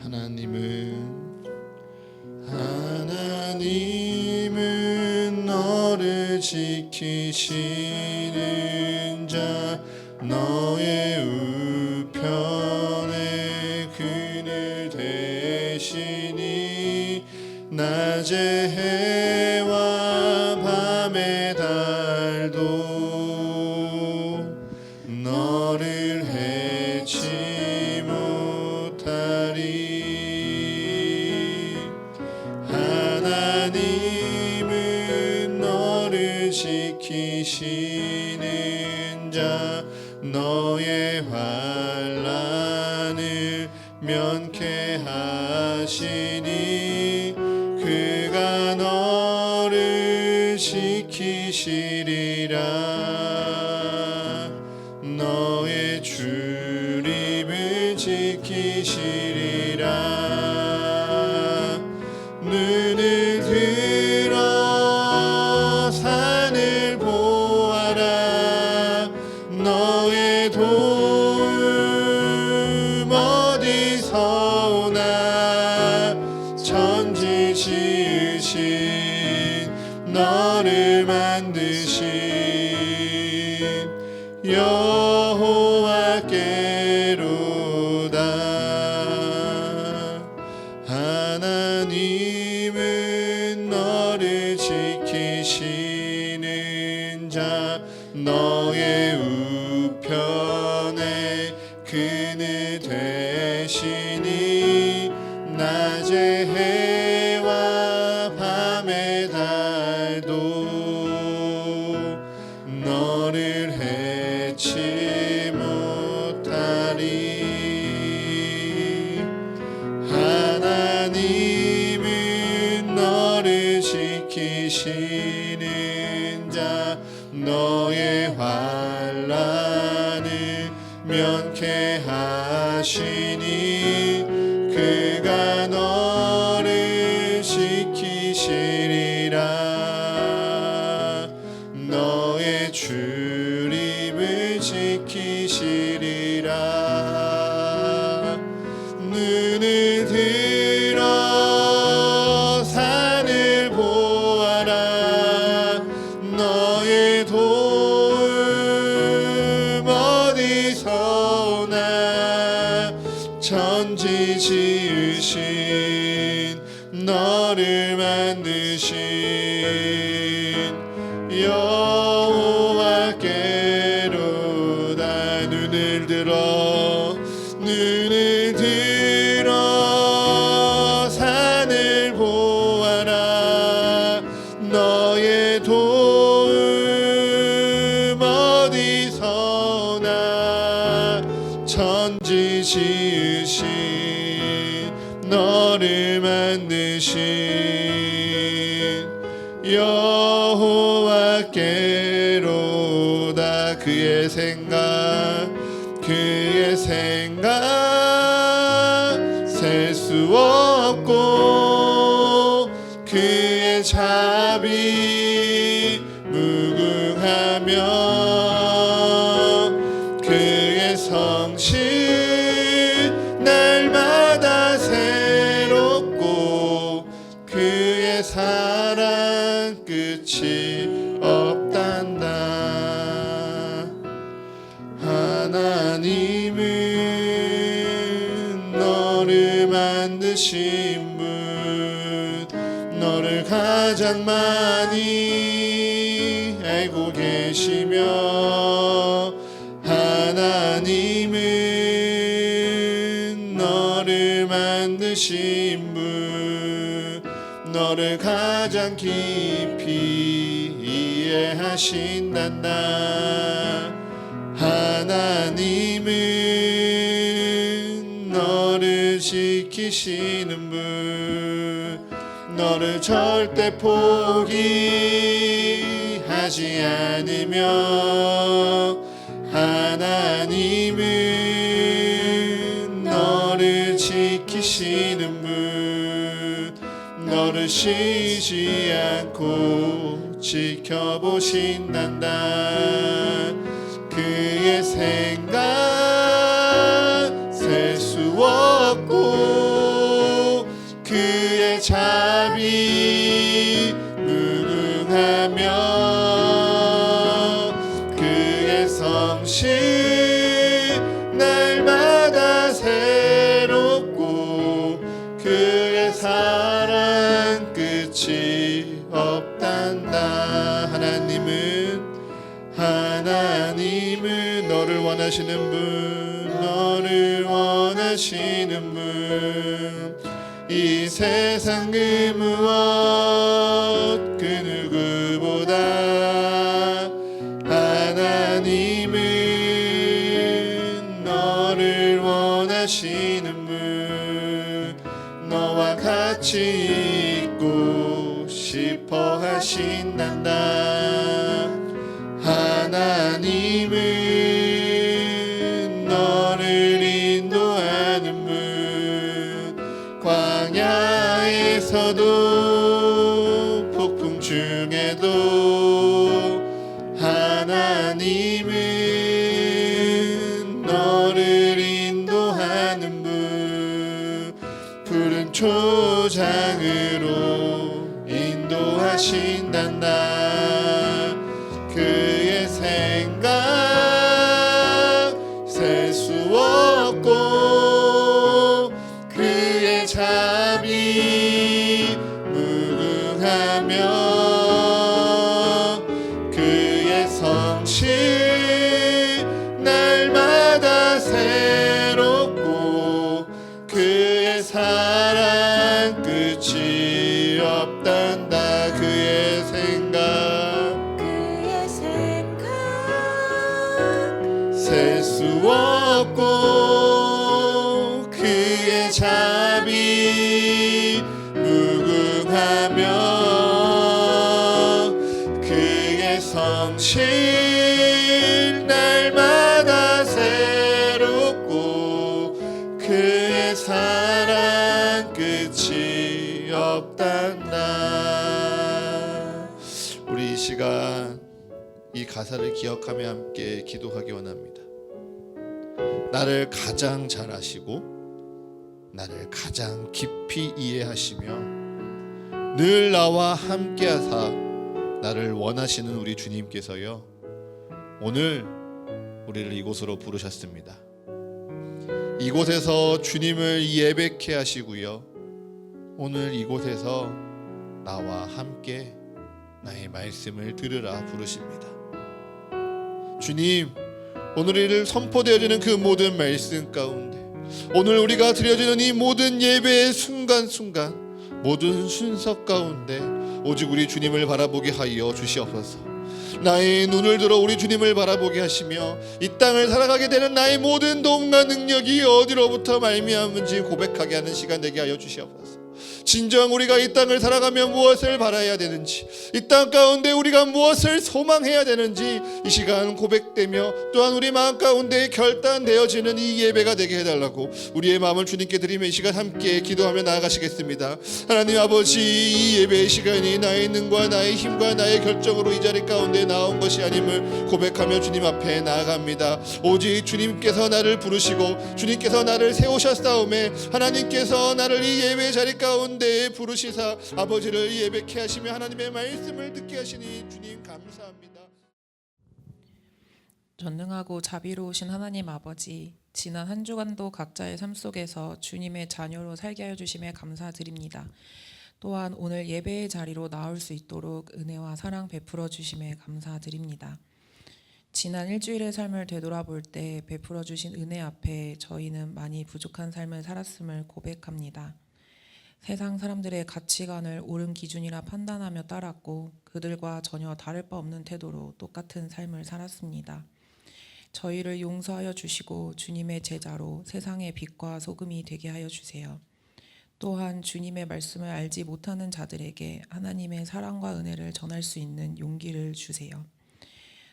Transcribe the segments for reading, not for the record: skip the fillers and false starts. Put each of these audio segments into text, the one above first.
하나님은 너를 지키시는 자, 너의 우편에 그늘 되시니 낮의 해와 밤의 달도 너를 해치 못하리. 하나님은 너를 지키시는 자, 너의 환난을 면케하시니 그가 너를 지키시리라. 너의 출입을 지키시리라. 눈을 들어 산을 보아라. 너의 도움 어디서 오나. 천지 지으신 너를 만드신 여호와께로다. 하나님은 너를 지키시는 자, 너의 우편에 그늘 되시니 낮의 해와 밤의 달도 너를 해치 못하리. 하나님은 너를 지키시는 자, 너의 환난을 면케하시니 그가 너를 지키시리라. 너의 출입을 지키시리라. 눈을 들어 산을 보아라. 너의 도움 어디서 오나. 천지 지으신 너를 만드신 여호와께로다. 눈을 들어 산을 보아라. 너의 도움 어디서 오나. 천지 지으신 너를 만드신 여호와께로다. 그의 생각 셀 수 없고 그의 자비 무궁하며 그의 성실 날마다 새롭고 그의 사랑 끝이 없단다. 하나님은 너를 만드신 분, 너를 가장 많이 알고 계시며, 하나님은 너를 만드신 분, 너를 가장 깊이 이해하신단다. 하나님은 너를 지키시는 분, 너를 절대 포기하지 않으며, 하나님은 너를 지키시는 분, 너를 쉬지 않고 지켜보신단다. 그의 생각 셀 수 없고 그의 성실 날마다 새롭고 그의 사랑 끝이 없단다. 하나님은 너를 원하시는 분, 너를 원하시는 분, 이 세상 그 무엇 그 누구보다 하나님은 너를 원하시는 분, 너와 같이 있고 싶어 하신단다. 하나님은 너를 인도하는 분, 광야에서도 폭풍 중에도 하나님은 너를 인도하는 분, 푸른 초장으로 인도하신단다. 그의 생각 셀 수 없고 그의 자비 무궁하며 그의 성실 날마다 새롭고 그의 사랑 끝이 없단다. 그의 생각 셀 수 없고 그의 자비 무궁하며 그의 성실 날마다 새롭고 그의 사랑 끝이 없단다. 우리 이 시간 이 가사를 기억하며 함께 기도하기 원합니다. 나를 가장 잘 아시고 나를 가장 깊이 이해하시며 늘 나와 함께 하사 나를 원하시는 우리 주님께서요, 오늘 우리를 이곳으로 부르셨습니다. 이곳에서 주님을 예배케 하시고요, 오늘 이곳에서 나와 함께 나의 말씀을 들으라 부르십니다. 주님, 오늘 이를 선포되어지는 그 모든 말씀 가운데, 오늘 우리가 드려지는 이 모든 예배의 순간순간, 모든 순서 가운데 오직 우리 주님을 바라보게 하여 주시옵소서. 나의 눈을 들어 우리 주님을 바라보게 하시며 이 땅을 살아가게 되는 나의 모든 도움과 능력이 어디로부터 말미암은지 고백하게 하는 시간 되게 하여 주시옵소서. 진정 우리가 이 땅을 살아가며 무엇을 바라야 되는지, 이 땅 가운데 우리가 무엇을 소망해야 되는지 이 시간 고백되며 또한 우리 마음 가운데 결단되어지는 이 예배가 되게 해달라고 우리의 마음을 주님께 드리며 이 시간 함께 기도하며 나아가시겠습니다. 하나님 아버지, 이 예배의 시간이 나의 능과 나의 힘과 나의 결정으로 이 자리 가운데 나온 것이 아님을 고백하며 주님 앞에 나아갑니다. 오직 주님께서 나를 부르시고 주님께서 나를 세우셨사오매 하나님께서 나를 이 예배 자리 가운데 부르시사 아버지를 예배케 하시며 하나님의 말씀을 듣게 하시니 주님 감사합니다. 전능하고 자비로우신 하나님 아버지, 지난 한 주간도 각자의 삶 속에서 주님의 자녀로 살게 하여 주심에 감사드립니다. 또한 오늘 예배의 자리로 나올 수 있도록 은혜와 사랑 베풀어 주심에 감사드립니다. 지난 일주일의 삶을 되돌아볼 때 베풀어 주신 은혜 앞에 저희는 많이 부족한 삶을 살았음을 고백합니다. 세상 사람들의 가치관을 옳은 기준이라 판단하며 따랐고 그들과 전혀 다를 바 없는 태도로 똑같은 삶을 살았습니다. 저희를 용서하여 주시고 주님의 제자로 세상의 빛과 소금이 되게 하여 주세요. 또한 주님의 말씀을 알지 못하는 자들에게 하나님의 사랑과 은혜를 전할 수 있는 용기를 주세요.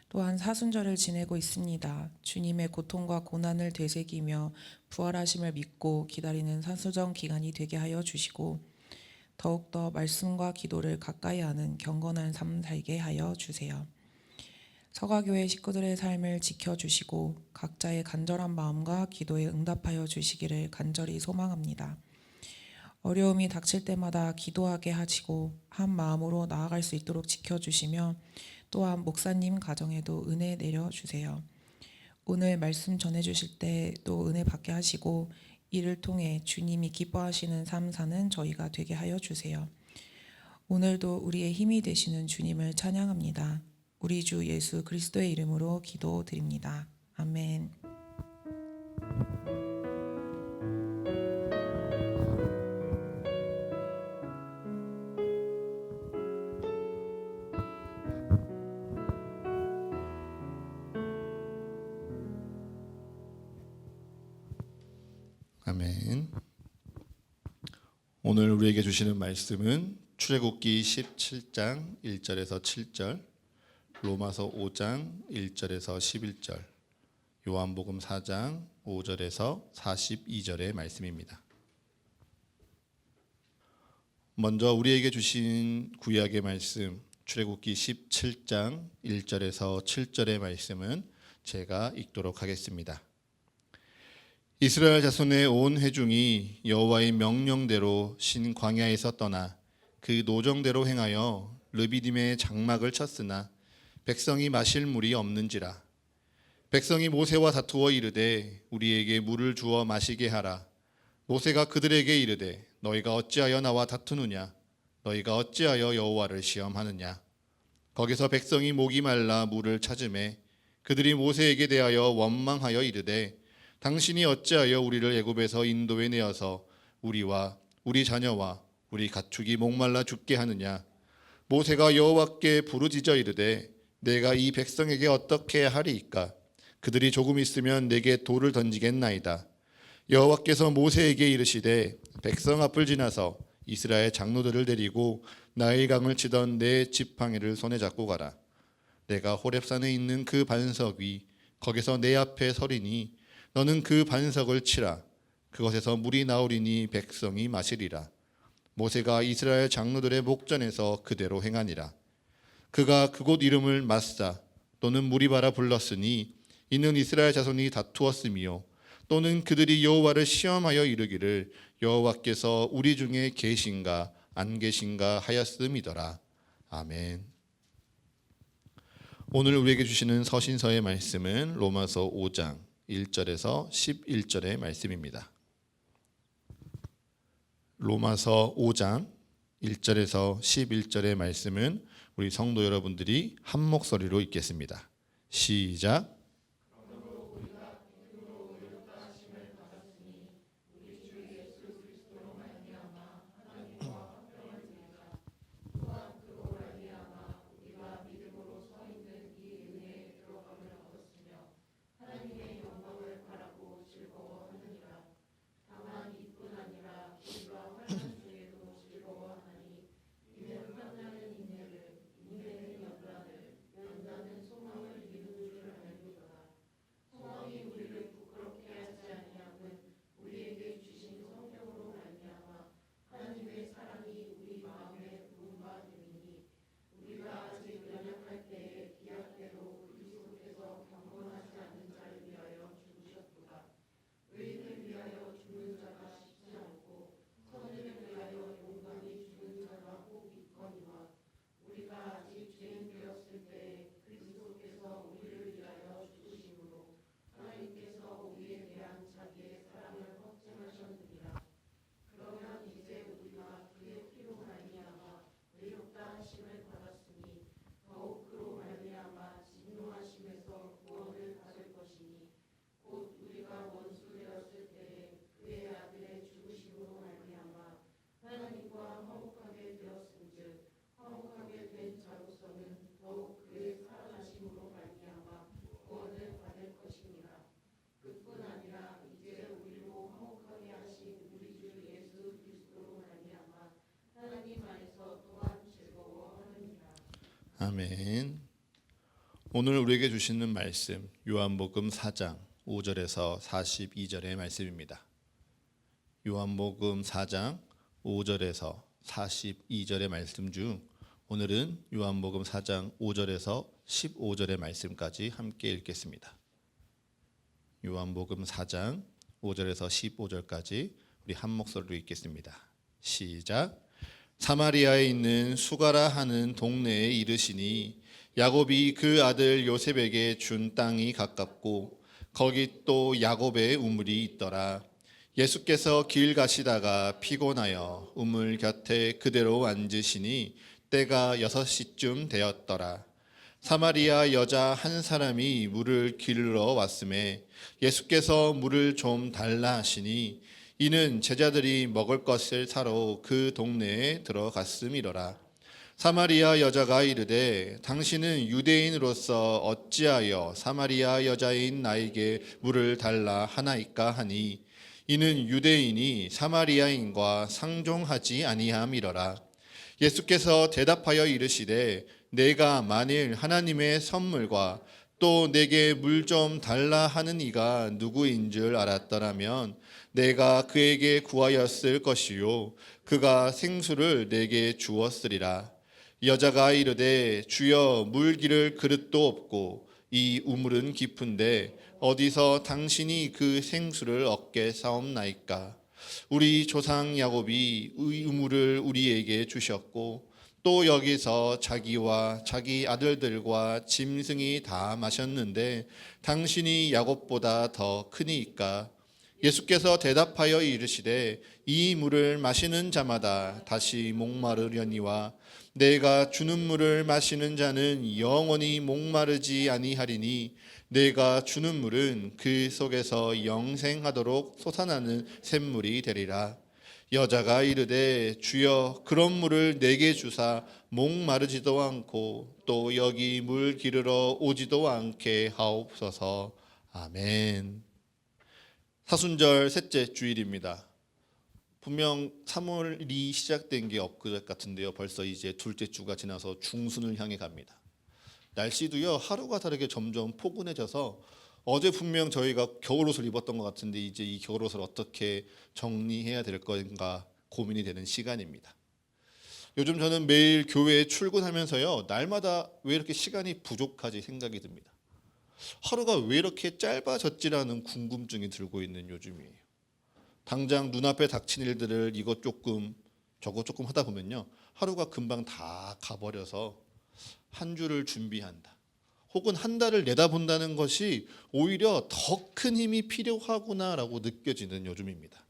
또한 사순절을 지내고 있습니다. 주님의 고통과 고난을 되새기며 부활하심을 믿고 기다리는 사순절 기간이 되게 하여 주시고 더욱더 말씀과 기도를 가까이 하는 경건한 삶 살게 하여 주세요. 서가교회 식구들의 삶을 지켜주시고 각자의 간절한 마음과 기도에 응답하여 주시기를 간절히 소망합니다. 어려움이 닥칠 때마다 기도하게 하시고 한 마음으로 나아갈 수 있도록 지켜주시며 또한 목사님 가정에도 은혜 내려주세요. 오늘 말씀 전해주실 때 또 은혜 받게 하시고 이를 통해 주님이 기뻐하시는 삶 사는 저희가 되게 하여 주세요. 오늘도 우리의 힘이 되시는 주님을 찬양합니다. 우리 주 예수 그리스도의 이름으로 기도드립니다. 아멘. 아멘. 오늘 우리에게 주시는 말씀은 출애굽기 17장 1절에서 7절, 로마서 5장 1절에서 11절, 요한복음 4장 5절에서 42절의 말씀입니다. 먼저 우리에게 주신 구약의 말씀, 출애굽기 17장 1절에서 7절의 말씀은 제가 읽도록 하겠습니다. 이스라엘 자손의 온 회중이 여호와의 명령대로 신 광야에서 떠나 그 노정대로 행하여 르비딤의 장막을 쳤으나 백성이 마실 물이 없는지라. 백성이 모세와 다투어 이르되 우리에게 물을 주어 마시게 하라. 모세가 그들에게 이르되 너희가 어찌하여 나와 다투느냐? 너희가 어찌하여 여호와를 시험하느냐? 거기서 백성이 목이 말라 물을 찾으매 그들이 모세에게 대하여 원망하여 이르되 당신이 어찌하여 우리를 애굽에서 인도에 내어서 우리와 우리 자녀와 우리 가축이 목말라 죽게 하느냐? 모세가 여호와께 부르짖어 이르되 내가 이 백성에게 어떻게 하리이까? 그들이 조금 있으면 내게 돌을 던지겠나이다. 여호와께서 모세에게 이르시되 백성 앞을 지나서 이스라엘 장로들을 데리고 나일 강을 치던 내 지팡이를 손에 잡고 가라. 내가 호렙산에 있는 그 반석 위 거기서 내 앞에 서리니 너는 그 반석을 치라. 그것에서 물이 나오리니 백성이 마시리라. 모세가 이스라엘 장로들의 목전에서 그대로 행하니라. 그가 그곳 이름을 마사 또는 무리바라 불렀으니 이는 이스라엘 자손이 다투었으며 또는 그들이 여호와를 시험하여 이르기를 여호와께서 우리 중에 계신가 안 계신가 하였음이더라. 아멘. 오늘 우리에게 주시는 서신서의 말씀은 로마서 5장 1절에서 11절의 말씀입니다. 로마서 5장 1절에서 11절의 말씀은 우리 성도 여러분들이 한 목소리로 읽겠습니다. 시작. 아멘. 오늘 우리에게 주시는 말씀 요한복음 4장 5절에서 42절의 말씀입니다. 요한복음 4장 5절에서 42절의 말씀 중 오늘은 요한복음 4장 5절에서 15절의 말씀까지 함께 읽겠습니다. 요한복음 4장 5절에서 15절까지 우리 한 목소리로 읽겠습니다. 시작. 사마리아에 있는 수가라 하는 동네에 이르시니 야곱이 그 아들 요셉에게 준 땅이 가깝고 거기 또 야곱의 우물이 있더라. 예수께서 길 가시다가 피곤하여 우물 곁에 그대로 앉으시니 때가 6시쯤 되었더라. 사마리아 여자 한 사람이 물을 길러 왔음에 예수께서 물을 좀 달라 하시니 이는 제자들이 먹을 것을 사러 그 동네에 들어갔음이로라. 사마리아 여자가 이르되 당신은 유대인으로서 어찌하여 사마리아 여자인 나에게 물을 달라 하나이까 하니 이는 유대인이 사마리아인과 상종하지 아니함이로라. 예수께서 대답하여 이르시되 내가 만일 하나님의 선물과 또 내게 물 좀 달라 하는 이가 누구인 줄 알았더라면 내가 그에게 구하였을 것이요 그가 생수를 내게 주었으리라. 여자가 이르되 주여 물 기를 그릇도 없고 이 우물은 깊은데 어디서 당신이 그 생수를 얻게 사옵나이까. 우리 조상 야곱이 이 우물을 우리에게 주셨고 또 여기서 자기와 자기 아들들과 짐승이 다 마셨는데 당신이 야곱보다 더 크니까. 예수께서 대답하여 이르시되 이 물을 마시는 자마다 다시 목마르려니와 내가 주는 물을 마시는 자는 영원히 목마르지 아니하리니 내가 주는 물은 그 속에서 영생하도록 솟아나는 샘물이 되리라. 여자가 이르되 주여 그런 물을 내게 주사 목마르지도 않고 또 여기 물 기르러 오지도 않게 하옵소서. 아멘. 사순절 셋째 주일입니다. 분명 3월이 시작된 게 엊그제 같은데요. 벌써 이제 둘째 주가 지나서 중순을 향해 갑니다. 날씨도요 하루가 다르게 점점 포근해져서 어제 분명 저희가 겨울옷을 입었던 것 같은데 이제 이 겨울옷을 어떻게 정리해야 될 건가 고민이 되는 시간입니다. 요즘 저는 매일 교회에 출근하면서요 날마다 왜 이렇게 시간이 부족하지 생각이 듭니다. 하루가 왜 이렇게 짧아졌지라는 궁금증이 들고 있는 요즘이에요. 당장 눈앞에 닥친 일들을 이것 조금 저것 조금 하다 보면요 하루가 금방 다 가버려서 한 주를 준비한다 혹은 한 달을 내다본다는 것이 오히려 더 큰 힘이 필요하구나라고 느껴지는 요즘입니다.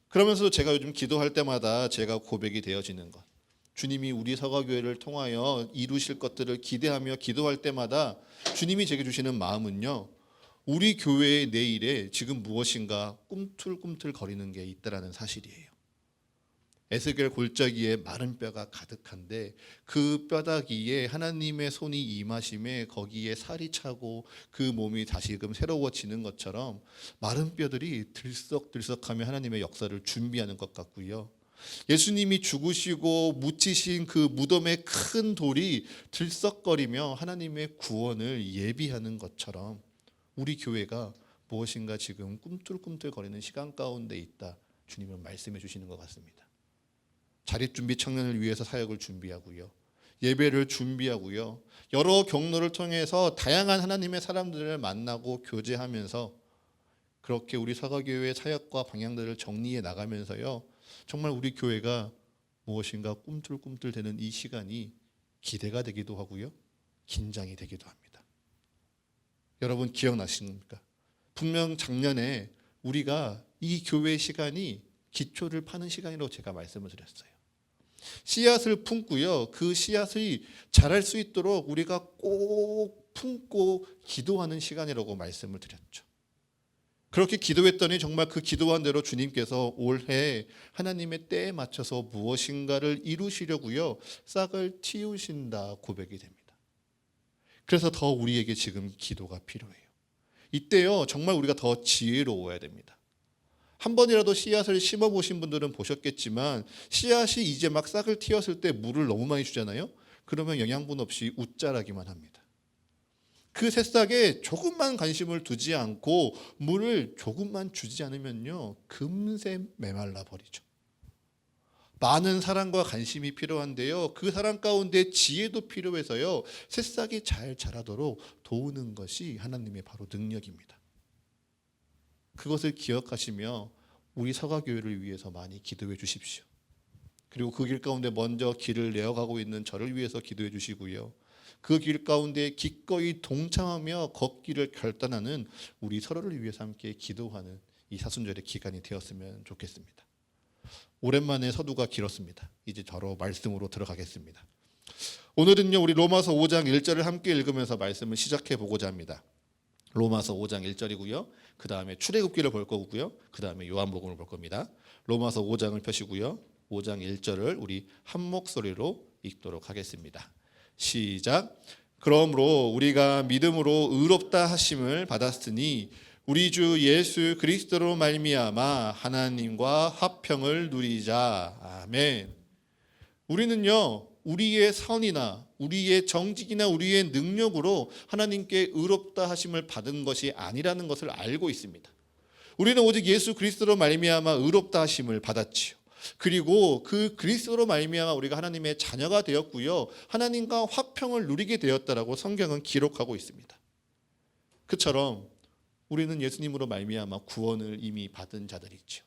그러면서 제가 요즘 기도할 때마다 제가 고백이 되어지는 것, 주님이 우리 서가교회를 통하여 이루실 것들을 기대하며 기도할 때마다 주님이 제게 주시는 마음은요 우리 교회의 내일에 지금 무엇인가 꿈틀꿈틀 거리는 게 있다라는 사실이에요. 에스겔 골짜기에 마른 뼈가 가득한데 그 뼈다귀에 하나님의 손이 임하심에 거기에 살이 차고 그 몸이 다시금 새로워지는 것처럼 마른 뼈들이 들썩들썩하며 하나님의 역사를 준비하는 것 같고요. 예수님이 죽으시고 묻히신 그 무덤의 큰 돌이 들썩거리며 하나님의 구원을 예비하는 것처럼 우리 교회가 무엇인가 지금 꿈틀꿈틀거리는 시간 가운데 있다. 주님은 말씀해 주시는 것 같습니다. 자립준비 청년을 위해서 사역을 준비하고요. 예배를 준비하고요. 여러 경로를 통해서 다양한 하나님의 사람들을 만나고 교제하면서 그렇게 우리 서가교회의 사역과 방향들을 정리해 나가면서요. 정말 우리 교회가 무엇인가 꿈틀꿈틀대는 이 시간이 기대가 되기도 하고요. 긴장이 되기도 합니다. 여러분 기억나십니까? 분명 작년에 우리가 이 교회 시간이 기초를 파는 시간이라고 제가 말씀을 드렸어요. 씨앗을 품고요. 그 씨앗이 자랄 수 있도록 우리가 꼭 품고 기도하는 시간이라고 말씀을 드렸죠. 그렇게 기도했더니 정말 그 기도한 대로 주님께서 올해 하나님의 때에 맞춰서 무엇인가를 이루시려고요. 싹을 틔우신다 고백이 됩니다. 그래서 더 우리에게 지금 기도가 필요해요. 이때요 정말 우리가 더 지혜로워야 됩니다. 한 번이라도 씨앗을 심어보신 분들은 보셨겠지만 씨앗이 이제 막 싹을 틔웠을 때 물을 너무 많이 주잖아요. 그러면 영양분 없이 웃자라기만 합니다. 그 새싹에 조금만 관심을 두지 않고 물을 조금만 주지 않으면요 금세 메말라 버리죠. 많은 사랑과 관심이 필요한데요. 그 사랑 가운데 지혜도 필요해서요. 새싹이 잘 자라도록 도우는 것이 하나님의 바로 능력입니다. 그것을 기억하시며 우리 서가교회를 위해서 많이 기도해 주십시오. 그리고 그 길 가운데 먼저 길을 내어가고 있는 저를 위해서 기도해 주시고요. 그 길 가운데 기꺼이 동참하며 걷기를 결단하는 우리 서로를 위해서 함께 기도하는 이 사순절의 기간이 되었으면 좋겠습니다. 오랜만에 서두가 길었습니다. 이제 바로 말씀으로 들어가겠습니다. 오늘은요, 우리 로마서 5장 1절을 함께 읽으면서 말씀을 시작해 보고자 합니다. 로마서 5장 1절이고요. 그 다음에 출애굽기를 볼 거고요. 그 다음에 요한복음을 볼 겁니다. 로마서 5장을 펴시고요. 5장 1절을 우리 한 목소리로 읽도록 하겠습니다. 시작. 그러므로 우리가 믿음으로 의롭다 하심을 받았으니 우리 주 예수 그리스도로 말미암아 하나님과 화평을 누리자. 아멘. 우리는요, 우리의 선이나 우리의 정직이나 우리의 능력으로 하나님께 의롭다 하심을 받은 것이 아니라는 것을 알고 있습니다. 우리는 오직 예수 그리스도로 말미암아 의롭다 하심을 받았지요. 그리고 그 그리스도로 말미암아 우리가 하나님의 자녀가 되었고요, 하나님과 화평을 누리게 되었다라고 성경은 기록하고 있습니다. 그처럼 우리는 예수님으로 말미암아 구원을 이미 받은 자들이죠.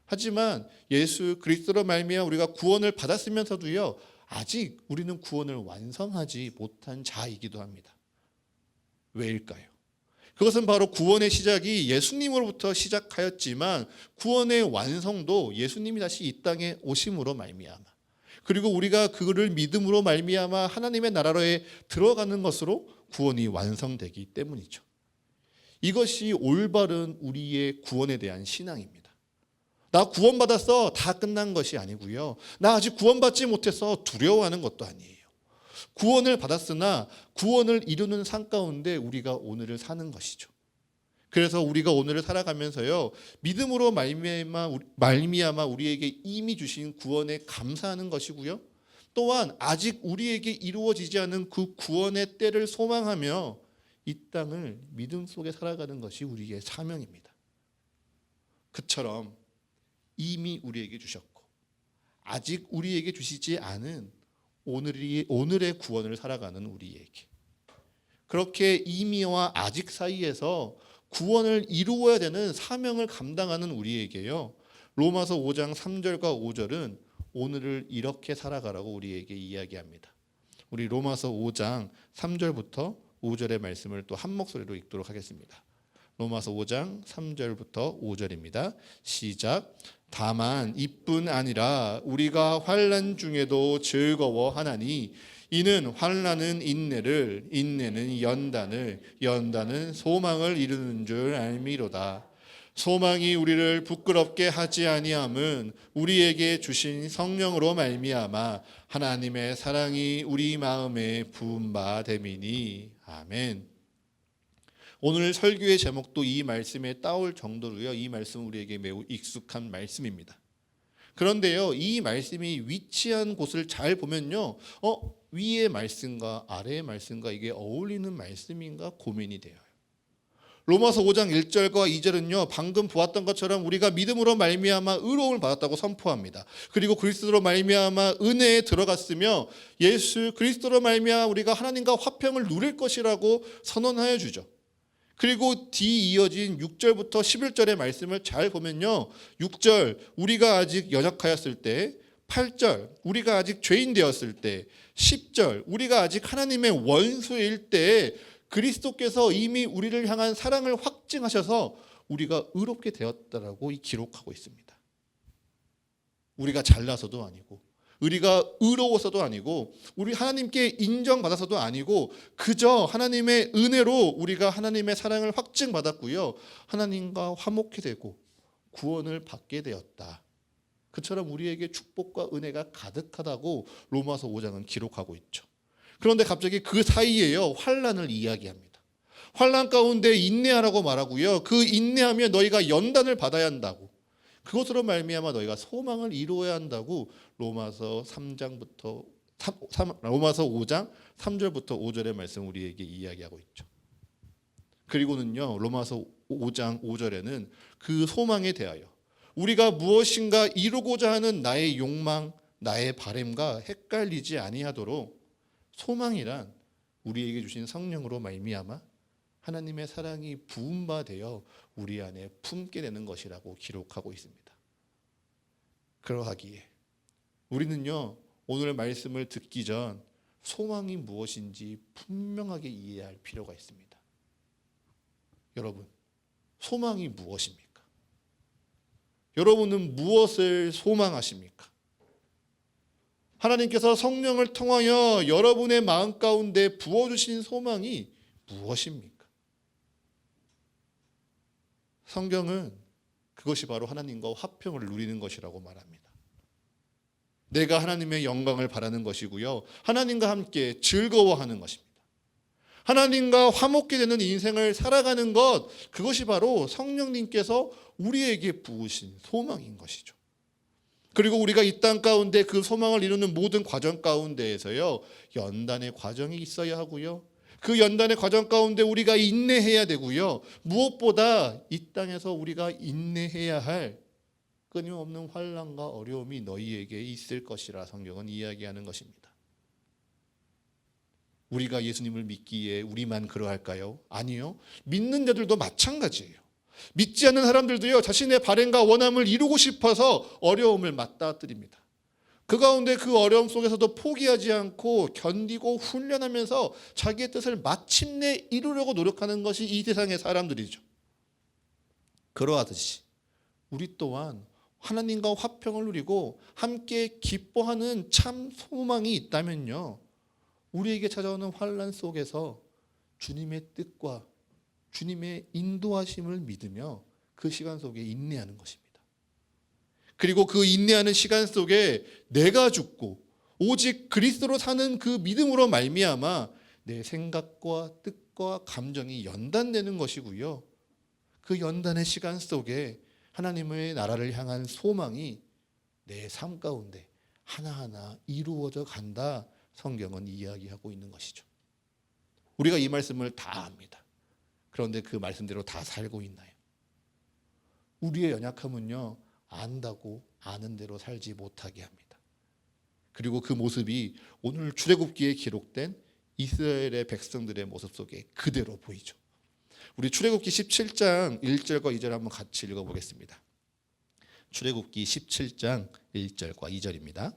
하지만 예수 그리스도로 말미암아 우리가 구원을 받았으면서도요, 아직 우리는 구원을 완성하지 못한 자이기도 합니다. 왜일까요? 그것은 바로 구원의 시작이 예수님으로부터 시작하였지만 구원의 완성도 예수님이 다시 이 땅에 오심으로 말미암아, 그리고 우리가 그를 믿음으로 말미암아 하나님의 나라로에 들어가는 것으로 구원이 완성되기 때문이죠. 이것이 올바른 우리의 구원에 대한 신앙입니다. 나 구원받았어, 다 끝난 것이 아니고요, 나 아직 구원받지 못해서 두려워하는 것도 아니에요. 구원을 받았으나 구원을 이루는 삶 가운데 우리가 오늘을 사는 것이죠. 그래서 우리가 오늘을 살아가면서요, 믿음으로 말미암아 우리에게 이미 주신 구원에 감사하는 것이고요, 또한 아직 우리에게 이루어지지 않은 그 구원의 때를 소망하며 이 땅을 믿음 속에 살아가는 것이 우리의 사명입니다. 그처럼 이미 우리에게 주셨고 아직 우리에게 주시지 않은 오늘의 구원을 살아가는 우리에게, 그렇게 이미와 아직 사이에서 구원을 이루어야 되는 사명을 감당하는 우리에게요, 로마서 5장 3절과 5절은 오늘을 이렇게 살아가라고 우리에게 이야기합니다. 우리 로마서 5장 3절부터 5절의 말씀을 또 한 목소리로 읽도록 하겠습니다. 로마서 5장 3절부터 5절입니다. 시작. 다만 이뿐 아니라 우리가 환난 중에도 즐거워하나니 이는 환난은 인내를, 인내는 연단을, 연단은 소망을 이루는 줄 알미로다. 소망이 우리를 부끄럽게 하지 아니함은 우리에게 주신 성령으로 말미암아 하나님의 사랑이 우리 마음에 부은 바 됨이니. 아멘. 오늘 설교의 제목도 이 말씀에 따올 정도로요, 이 말씀은 우리에게 매우 익숙한 말씀입니다. 그런데요, 이 말씀이 위치한 곳을 잘 보면요, 위의 말씀과 아래의 말씀과 이게 어울리는 말씀인가 고민이 돼요. 로마서 5장 1절과 2절은요, 방금 보았던 것처럼 우리가 믿음으로 말미암아 의로움을 받았다고 선포합니다. 그리고 그리스도로 말미암아 은혜에 들어갔으며 예수 그리스도로 말미암아 우리가 하나님과 화평을 누릴 것이라고 선언하여 주죠. 그리고 뒤 이어진 6절부터 11절의 말씀을 잘 보면요, 6절 우리가 아직 연약하였을 때, 8절 우리가 아직 죄인 되었을 때, 10절 우리가 아직 하나님의 원수일 때 그리스도께서 이미 우리를 향한 사랑을 확증하셔서 우리가 의롭게 되었다라고 기록하고 있습니다. 우리가 잘나서도 아니고, 우리가 의로워서도 아니고, 우리 하나님께 인정받아서도 아니고, 그저 하나님의 은혜로 우리가 하나님의 사랑을 확증받았고요, 하나님과 화목해 되고 구원을 받게 되었다. 그처럼 우리에게 축복과 은혜가 가득하다고 로마서 5장은 기록하고 있죠. 그런데 갑자기 그 사이에요, 환난을 이야기합니다. 환난 가운데 인내하라고 말하고요, 그 인내하며 너희가 연단을 받아야 한다고, 그것으로 말미암아 너희가 소망을 이루어야 한다고 로마서 5장 3절부터 5절의 말씀 우리에게 이야기하고 있죠. 그리고는요, 로마서 5장 5절에는 그 소망에 대하여 우리가 무엇인가 이루고자 하는 나의 욕망, 나의 바램과 헷갈리지 아니하도록 소망이란 우리에게 주신 성령으로 말미암아 하나님의 사랑이 부은 바 되어 우리 안에 품게 되는 것이라고 기록하고 있습니다. 그러하기에 우리는요, 오늘 말씀을 듣기 전 소망이 무엇인지 분명하게 이해할 필요가 있습니다. 여러분, 소망이 무엇입니까? 여러분은 무엇을 소망하십니까? 하나님께서 성령을 통하여 여러분의 마음 가운데 부어주신 소망이 무엇입니까? 성경은 그것이 바로 하나님과 화평을 누리는 것이라고 말합니다. 내가 하나님의 영광을 바라는 것이고요, 하나님과 함께 즐거워하는 것입니다. 하나님과 화목게 되는 인생을 살아가는 것, 그것이 바로 성령님께서 우리에게 부으신 소망인 것이죠. 그리고 우리가 이 땅 가운데 그 소망을 이루는 모든 과정 가운데에서요, 연단의 과정이 있어야 하고요, 그 연단의 과정 가운데 우리가 인내해야 되고요, 무엇보다 이 땅에서 우리가 인내해야 할 끊임없는 환난과 어려움이 너희에게 있을 것이라 성경은 이야기하는 것입니다. 우리가 예수님을 믿기에 우리만 그러할까요? 아니요. 믿는 자들도 마찬가지예요. 믿지 않는 사람들도요, 자신의 바램과 원함을 이루고 싶어서 어려움을 맞닥뜨립니다. 그 가운데 그 어려움 속에서도 포기하지 않고 견디고 훈련하면서 자기의 뜻을 마침내 이루려고 노력하는 것이 이 세상의 사람들이죠. 그러하듯이 우리 또한 하나님과 화평을 누리고 함께 기뻐하는 참 소망이 있다면요, 우리에게 찾아오는 환난 속에서 주님의 뜻과 주님의 인도하심을 믿으며 그 시간 속에 인내하는 것입니다. 그리고 그 인내하는 시간 속에 내가 죽고 오직 그리스도로 사는 그 믿음으로 말미암아 내 생각과 뜻과 감정이 연단되는 것이고요, 그 연단의 시간 속에 하나님의 나라를 향한 소망이 내 삶 가운데 하나하나 이루어져 간다, 성경은 이야기하고 있는 것이죠. 우리가 이 말씀을 다 압니다. 그런데 그 말씀대로 다 살고 있나요? 우리의 연약함은요, 안다고 아는 대로 살지 못하게 합니다. 그리고 그 모습이 오늘 출애굽기에 기록된 이스라엘의 백성들의 모습 속에 그대로 보이죠. 우리 출애굽기 17장 1절과 2절 한번 같이 읽어보겠습니다. 출애굽기 17장 1절과 2절입니다.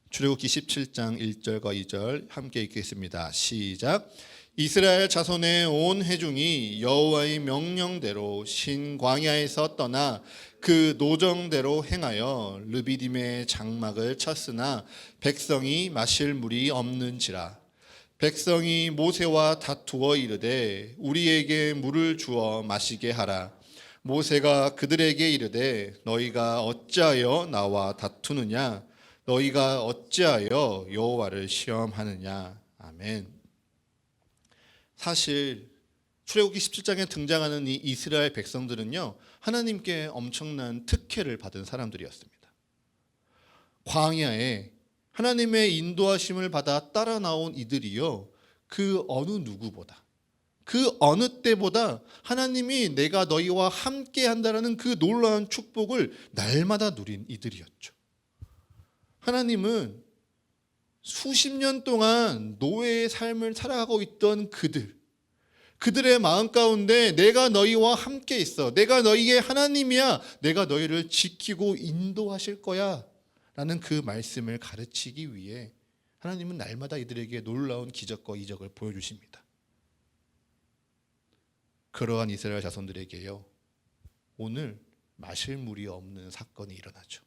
출애굽기 17장 1절과 2절 함께 읽겠습니다. 시작. 이스라엘 자손의 온 회중이 여호와의 명령대로 신 광야에서 떠나 그 노정대로 행하여 르비딤의 장막을 쳤으나 백성이 마실 물이 없는지라. 백성이 모세와 다투어 이르되 우리에게 물을 주어 마시게 하라. 모세가 그들에게 이르되 너희가 어찌하여 나와 다투느냐? 너희가 어찌하여 여호와를 시험하느냐? 아멘. 사실 출애굽기 17장에 등장하는 이 이스라엘 백성들은요, 하나님께 엄청난 특혜를 받은 사람들이었습니다. 광야에 하나님의 인도하심을 받아 따라 나온 이들이요, 그 어느 누구보다, 그 어느 때보다 하나님이 내가 너희와 함께 한다라는 그 놀라운 축복을 날마다 누린 이들이었죠. 하나님은 수십 년 동안 노예의 삶을 살아가고 있던 그들의 마음 가운데 내가 너희와 함께 있어, 내가 너희의 하나님이야, 내가 너희를 지키고 인도하실 거야 라는 그 말씀을 가르치기 위해 하나님은 날마다 이들에게 놀라운 기적과 이적을 보여주십니다. 그러한 이스라엘 자손들에게요, 오늘 마실 물이 없는 사건이 일어나죠.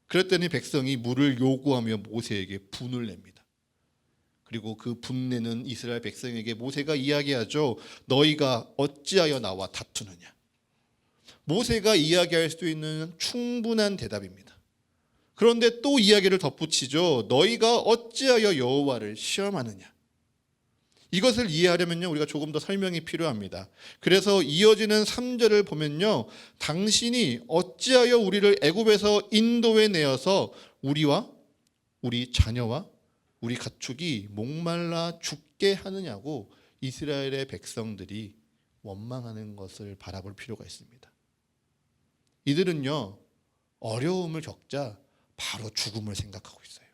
그랬더니 백성이 물을 요구하며 모세에게 분을 냅니다. 그리고 그 분내는 이스라엘 백성에게 모세가 이야기하죠. 너희가 어찌하여 나와 다투느냐? 모세가 이야기할 수 있는 충분한 대답입니다. 그런데 또 이야기를 덧붙이죠. 너희가 어찌하여 여호와를 시험하느냐? 이것을 이해하려면요, 우리가 조금 더 설명이 필요합니다. 그래서 이어지는 3절을 보면요, 당신이 어찌하여 우리를 애굽에서 인도해 내어서 우리와 우리 자녀와 우리 가축이 목말라 죽게 하느냐고 이스라엘의 백성들이 원망하는 것을 바라볼 필요가 있습니다. 이들은요, 어려움을 겪자 바로 죽음을 생각하고 있어요.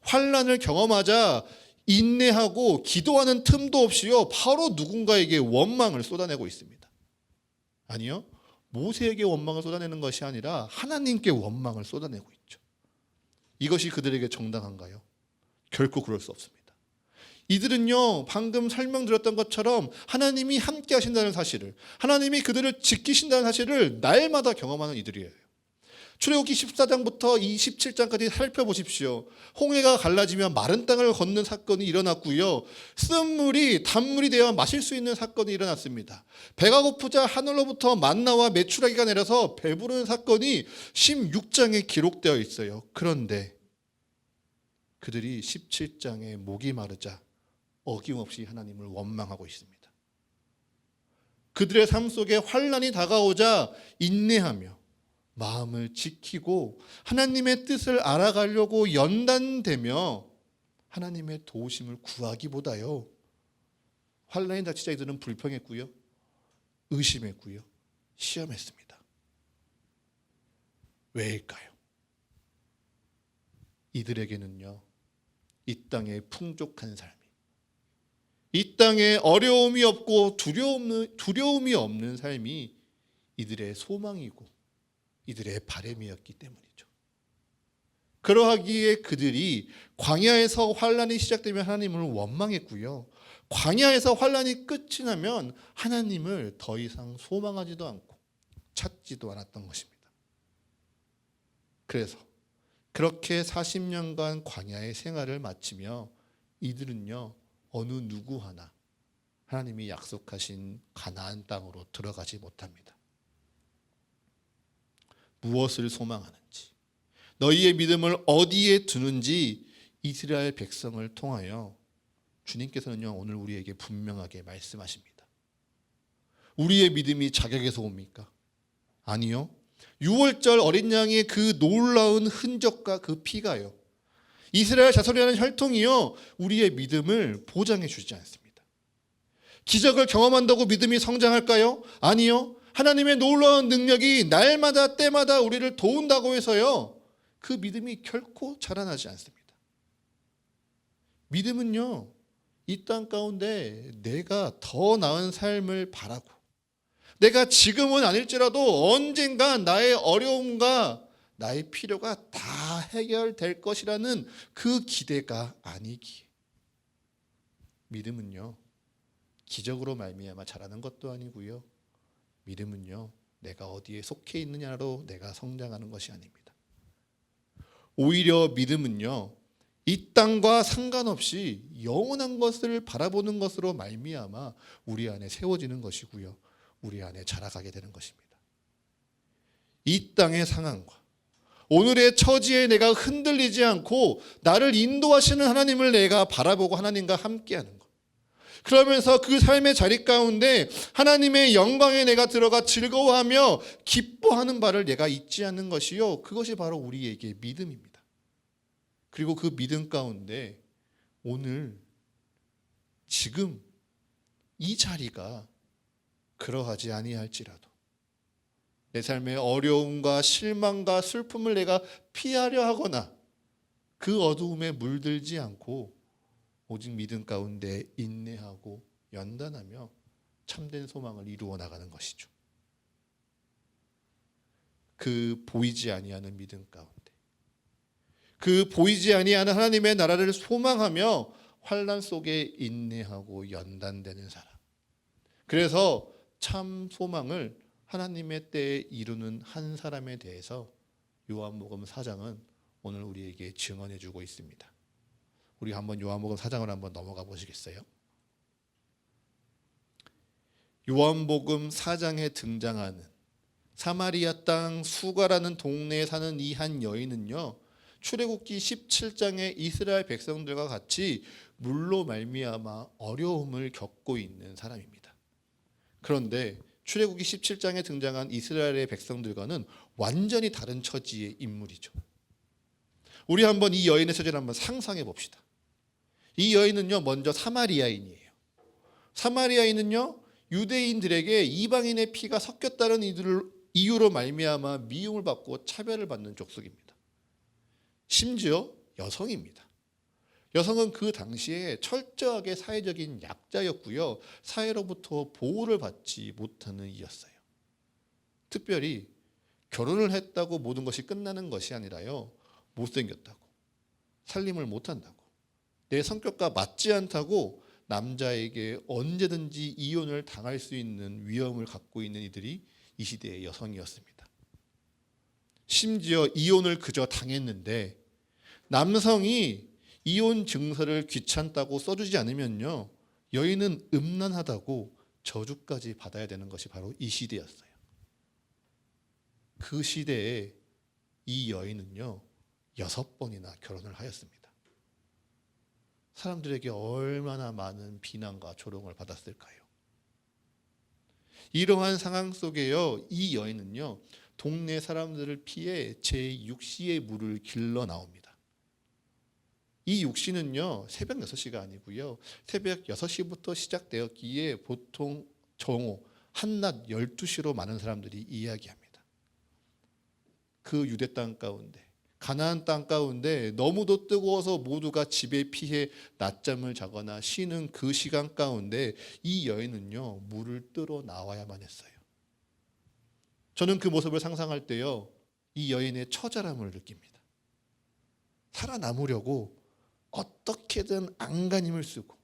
환난을 경험하자 인내하고 기도하는 틈도 없이요 바로 누군가에게 원망을 쏟아내고 있습니다. 아니요, 모세에게 원망을 쏟아내는 것이 아니라 하나님께 원망을 쏟아내고 있죠. 이것이 그들에게 정당한가요? 결코 그럴 수 없습니다. 이들은요 방금 설명드렸던 것처럼 하나님이 함께 하신다는 사실을, 하나님이 그들을 지키신다는 사실을 날마다 경험하는 이들이에요. 출애굽기 14장부터 27장까지 살펴보십시오. 홍해가 갈라지며 마른 땅을 걷는 사건이 일어났고요. 쓴물이 단물이 되어 마실 수 있는 사건이 일어났습니다. 배가 고프자 하늘로부터 만나와 메추라기가 내려서 배부르는 사건이 16장에 기록되어 있어요. 그런데 그들이 17장에 목이 마르자 어김없이 하나님을 원망하고 있습니다. 그들의 삶 속에 환난이 다가오자 인내하며 마음을 지키고 하나님의 뜻을 알아가려고 연단되며 하나님의 도우심을 구하기보다요 환난이 닥치자 이들은 불평했고요, 의심했고요, 시험했습니다. 왜일까요? 이들에게는요 이 땅의 풍족한 삶이, 이 땅에 어려움이 없고 두려움이 없는 삶이 이들의 소망이고 이들의 바람이었기 때문이죠. 그러하기에 그들이 광야에서 환란이 시작되면 하나님을 원망했고요, 광야에서 환란이 끝이 나면 하나님을 더 이상 소망하지도 않고 찾지도 않았던 것입니다. 그래서 그렇게 40년간 광야의 생활을 마치며 이들은요 어느 누구 하나 하나님이 약속하신 가나안 땅으로 들어가지 못합니다. 무엇을 소망하는지, 너희의 믿음을 어디에 두는지 이스라엘 백성을 통하여 주님께서는요 오늘 우리에게 분명하게 말씀하십니다. 우리의 믿음이 자격에서 옵니까? 아니요. 6월절 어린 양의 그 놀라운 흔적과 그 피가요 이스라엘 자손이라는 혈통이요 우리의 믿음을 보장해 주지 않습니다. 기적을 경험한다고 믿음이 성장할까요? 아니요. 하나님의 놀라운 능력이 날마다 때마다 우리를 도운다고 해서요 그 믿음이 결코 자라나지 않습니다. 믿음은요 이 땅 가운데 내가 더 나은 삶을 바라고, 내가 지금은 아닐지라도 언젠가 나의 어려움과 나의 필요가 다 해결될 것이라는 그 기대가 아니기에, 믿음은요 기적으로 말미암아 자라는 것도 아니고요, 믿음은요 내가 어디에 속해 있느냐로 내가 성장하는 것이 아닙니다. 오히려 믿음은요 이 땅과 상관없이 영원한 것을 바라보는 것으로 말미암아 우리 안에 세워지는 것이고요, 우리 안에 자라가게 되는 것입니다. 이 땅의 상황과 오늘의 처지에 내가 흔들리지 않고 나를 인도하시는 하나님을 내가 바라보고 하나님과 함께하는 것, 그러면서 그 삶의 자리 가운데 하나님의 영광에 내가 들어가 즐거워하며 기뻐하는 바를 내가 잊지 않는 것이요 그것이 바로 우리에게 믿음입니다. 그리고 그 믿음 가운데 오늘 지금 이 자리가 그러하지 아니할지라도 내 삶의 어려움과 실망과 슬픔을 내가 피하려 하거나 그 어두움에 물들지 않고 오직 믿음 가운데 인내하고 연단하며 참된 소망을 이루어 나가는 것이죠. 그 보이지 아니하는 믿음 가운데, 그 보이지 아니하는 하나님의 나라를 소망하며 환난 속에 인내하고 연단되는 사람, 그래서 참 소망을 하나님의 때에 이루는 한 사람에 대해서 요한복음 4장은 오늘 우리에게 증언해 주고 있습니다. 우리 한번 요한복음 4장을 한번 넘어가 보시겠어요? 요한복음 4장에 등장하는 사마리아 땅 수가라는 동네에 사는 이 한 여인은요 출애굽기 17장의 이스라엘 백성들과 같이 물로 말미암아 어려움을 겪고 있는 사람입니다. 그런데 출애굽기 17장에 등장한 이스라엘의 백성들과는 완전히 다른 처지의 인물이죠. 우리 한번 이 여인의 처지를 한번 상상해 봅시다. 이 여인은요 먼저 사마리아인이에요. 사마리아인은요 유대인들에게 이방인의 피가 섞였다는 이유로 말미암아 미움을 받고 차별을 받는 족속입니다. 심지어 여성입니다. 여성은 그 당시에 철저하게 사회적인 약자였고요. 사회로부터 보호를 받지 못하는 이였어요. 특별히 결혼을 했다고 모든 것이 끝나는 것이 아니라요. 못생겼다고, 살림을 못한다고, 내 성격과 맞지 않다고 남자에게 언제든지 이혼을 당할 수 있는 위험을 갖고 있는 이들이 이 시대의 여성이었습니다. 심지어 이혼을 그저 당했는데 남성이 이혼 증서를 귀찮다고 써주지 않으면요, 여인은 음란하다고 저주까지 받아야 되는 것이 바로 이 시대였어요. 그 시대에 이 여인은요 6번이나 결혼을 하였습니다. 사람들에게 얼마나 많은 비난과 조롱을 받았을까요? 이러한 상황 속에요 이 여인은요 동네 사람들을 피해 제6시의 물을 길러 나옵니다. 이 6시는요 새벽 6시가 아니고요 새벽 6시부터 시작되었기에 보통 정오 한낮 12시로 많은 사람들이 이야기합니다. 그 유대 땅 가운데, 가나안 땅 가운데 너무도 뜨거워서 모두가 집에 피해 낮잠을 자거나 쉬는 그 시간 가운데 이 여인은요 물을 뜨러 나와야만 했어요. 저는 그 모습을 상상할 때요 이 여인의 처절함을 느낍니다. 살아남으려고 어떻게든 안간힘을 쓰고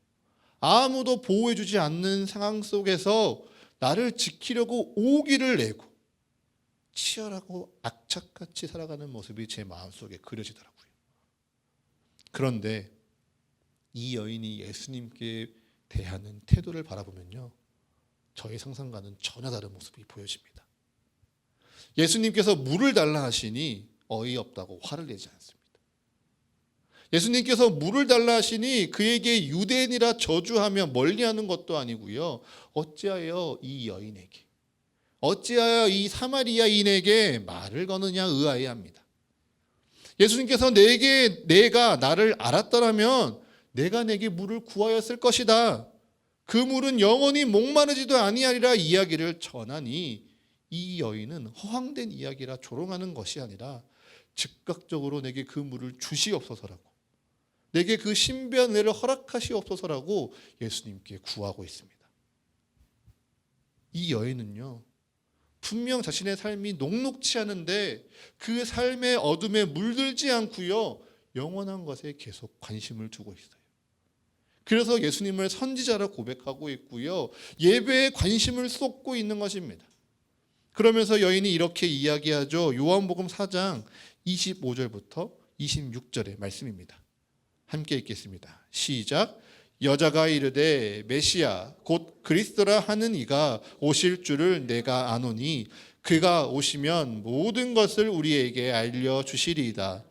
아무도 보호해주지 않는 상황 속에서 나를 지키려고 오기를 내고 치열하고 악착같이 살아가는 모습이 제 마음속에 그려지더라고요. 그런데 이 여인이 예수님께 대하는 태도를 바라보면요 저의 상상과는 전혀 다른 모습이 보여집니다. 예수님께서 물을 달라 하시니 어이없다고 화를 내지 않습니다. 예수님께서 물을 달라 하시니 그에게 유대인이라 저주하며 멀리하는 것도 아니고요 어찌하여 이 여인에게, 어찌하여 이 사마리아인에게 말을 거느냐 의아해합니다. 예수님께서 내가 나를 알았더라면 내가 내게 물을 구하였을 것이다. 그 물은 영원히 목마르지도 아니하리라 이야기를 전하니 이 여인은 허황된 이야기라 조롱하는 것이 아니라 즉각적으로 내게 그 물을 주시옵소서라고, 내게 그 신변을 허락하시옵소서라고 예수님께 구하고 있습니다. 이 여인은요 분명 자신의 삶이 녹록치 않은데 그 삶의 어둠에 물들지 않고요 영원한 것에 계속 관심을 두고 있어요. 그래서 예수님을 선지자라 고백하고 있고요 예배에 관심을 쏟고 있는 것입니다. 그러면서 여인이 이렇게 이야기하죠. 요한복음 4장 25절부터 26절의 말씀입니다. 함께 읽겠습니다. 시작. 여자가 이르되 메시아 곧 그리스도라 하는 이가 오실 줄을 내가 아노니 그가 오시면 모든 것을 우리에게 알려주시리이다.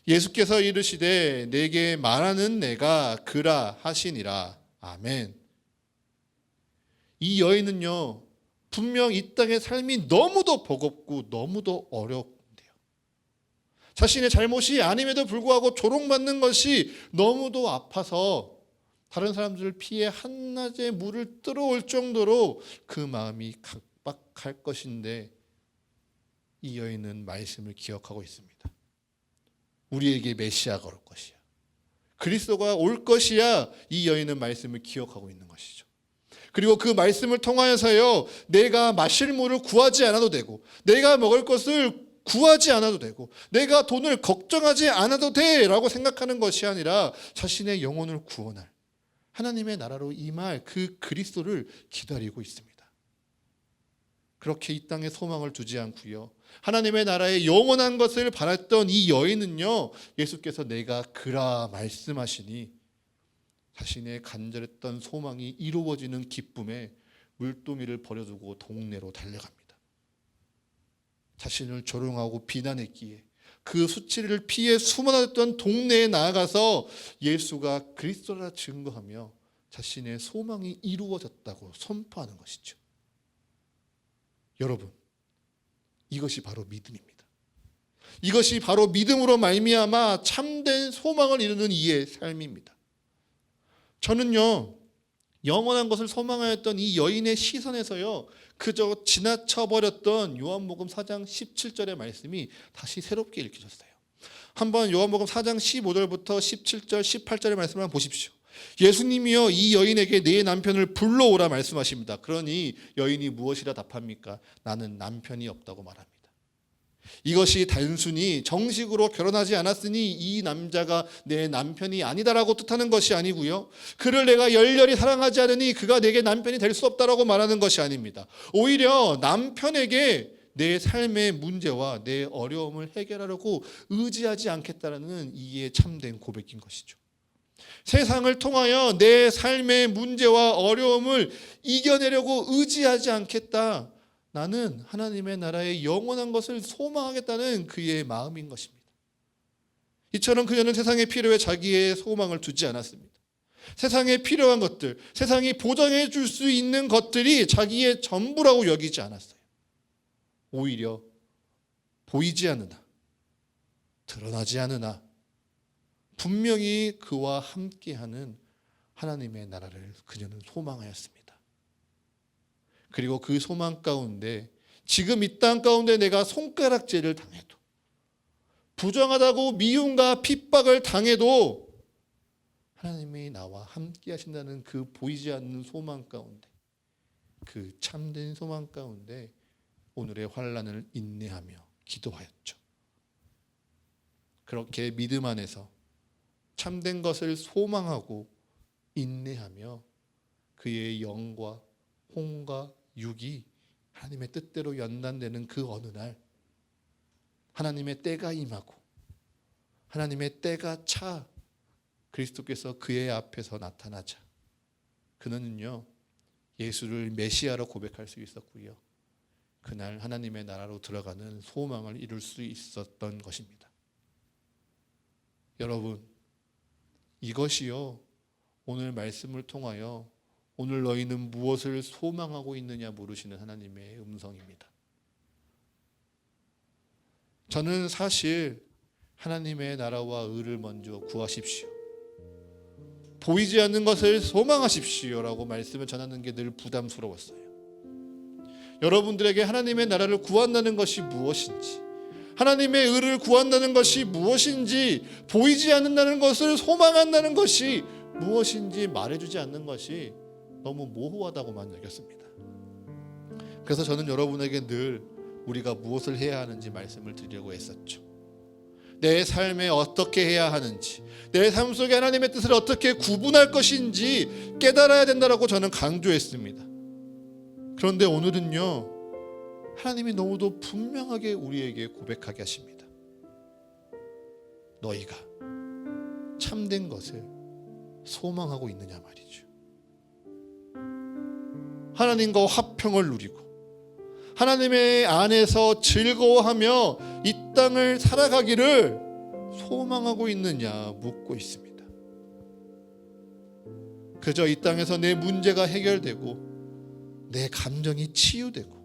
예수께서 이르시되 내게 말하는 내가 그라 하시니라. 아멘. 이 여인은요 분명 이 땅의 삶이 너무도 버겁고 너무도 어렵대요. 자신의 잘못이 아님에도 불구하고 조롱받는 것이 너무도 아파서 다른 사람들을 피해 한낮에 물을 뜨러올 정도로 그 마음이 각박할 것인데 이 여인은 말씀을 기억하고 있습니다. 우리에게 메시아가 올 것이야, 그리스도가 올 것이야. 이 여인은 말씀을 기억하고 있는 것이죠. 그리고 그 말씀을 통하여서요 내가 마실 물을 구하지 않아도 되고, 내가 먹을 것을 구하지 않아도 되고, 내가 돈을 걱정하지 않아도 돼라고 생각하는 것이 아니라 자신의 영혼을 구원할 하나님의 나라로 임할 그 그리스도를 기다리고 있습니다. 그렇게 이 땅에 소망을 두지 않고요 하나님의 나라의 영원한 것을 바랐던 이 여인은요 예수께서 내가 그라 말씀하시니 자신의 간절했던 소망이 이루어지는 기쁨에 물동이를 버려두고 동네로 달려갑니다. 자신을 조롱하고 비난했기에 그 수치를 피해 숨어났던 동네에 나아가서 예수가 그리스도라 증거하며 자신의 소망이 이루어졌다고 선포하는 것이죠. 여러분, 이것이 바로 믿음입니다. 이것이 바로 믿음으로 말미암아 참된 소망을 이루는 이의 삶입니다. 저는요 영원한 것을 소망하였던 이 여인의 시선에서요 그저 지나쳐버렸던 요한복음 4장 17절의 말씀이 다시 새롭게 읽혀졌어요. 한번 요한복음 4장 15절부터 17절, 18절의 말씀을 한번 보십시오. 예수님이여 이 여인에게 내 남편을 불러오라 말씀하십니다. 그러니 여인이 무엇이라 답합니까? 나는 남편이 없다고 말합니다. 이것이 단순히 정식으로 결혼하지 않았으니 이 남자가 내 남편이 아니다라고 뜻하는 것이 아니고요. 그를 내가 열렬히 사랑하지 않으니 그가 내게 남편이 될 수 없다라고 말하는 것이 아닙니다. 오히려 남편에게 내 삶의 문제와 내 어려움을 해결하려고 의지하지 않겠다라는 이에 참된 고백인 것이죠. 세상을 통하여 내 삶의 문제와 어려움을 이겨내려고 의지하지 않겠다. 나는 하나님의 나라의 영원한 것을 소망하겠다는 그의 마음인 것입니다. 이처럼 그녀는 세상의 필요에 자기의 소망을 두지 않았습니다. 세상에 필요한 것들, 세상이 보장해 줄 수 있는 것들이 자기의 전부라고 여기지 않았어요. 오히려 보이지 않으나 드러나지 않으나 분명히 그와 함께하는 하나님의 나라를 그녀는 소망하였습니다. 그리고 그 소망 가운데 지금 이 땅 가운데 내가 손가락질을 당해도 부정하다고 미움과 핍박을 당해도 하나님이 나와 함께 하신다는 그 보이지 않는 소망 가운데, 그 참된 소망 가운데 오늘의 환난을 인내하며 기도하였죠. 그렇게 믿음 안에서 참된 것을 소망하고 인내하며 그의 영과 혼과 육이 하나님의 뜻대로 연단되는 그 어느 날 하나님의 때가 임하고 하나님의 때가 차 그리스도께서 그의 앞에서 나타나자 그는요 예수를 메시아로 고백할 수 있었고요. 그날 하나님의 나라로 들어가는 소망을 이룰 수 있었던 것입니다. 여러분, 이것이요 오늘 말씀을 통하여 오늘 너희는 무엇을 소망하고 있느냐 물으시는 하나님의 음성입니다. 저는 사실 하나님의 나라와 의를 먼저 구하십시오. 보이지 않는 것을 소망하십시오라고 말씀을 전하는 게 늘 부담스러웠어요. 여러분들에게 하나님의 나라를 구한다는 것이 무엇인지, 하나님의 의를 구한다는 것이 무엇인지, 보이지 않는다는 것을 소망한다는 것이 무엇인지 말해주지 않는 것이 너무 모호하다고만 여겼습니다. 그래서 저는 여러분에게 늘 우리가 무엇을 해야 하는지 말씀을 드리려고 했었죠. 내 삶에 어떻게 해야 하는지, 내 삶 속에 하나님의 뜻을 어떻게 구분할 것인지 깨달아야 된다라고 저는 강조했습니다. 그런데 오늘은요 하나님이 너무도 분명하게 우리에게 고백하게 하십니다. 너희가 참된 것을 소망하고 있느냐 말이죠. 하나님과 화평을 누리고 하나님의 안에서 즐거워하며 이 땅을 살아가기를 소망하고 있느냐 묻고 있습니다. 그저 이 땅에서 내 문제가 해결되고 내 감정이 치유되고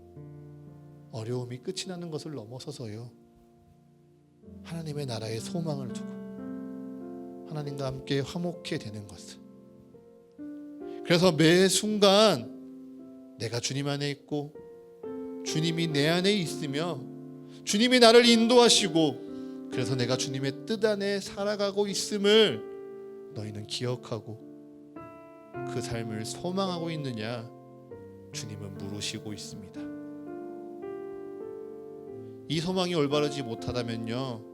어려움이 끝이 나는 것을 넘어서서요 하나님의 나라에 소망을 두고 하나님과 함께 화목해 되는 것을, 그래서 매 순간 내가 주님 안에 있고 주님이 내 안에 있으며 주님이 나를 인도하시고 그래서 내가 주님의 뜻 안에 살아가고 있음을 너희는 기억하고 그 삶을 소망하고 있느냐 주님은 물으시고 있습니다. 이 소망이 올바르지 못하다면요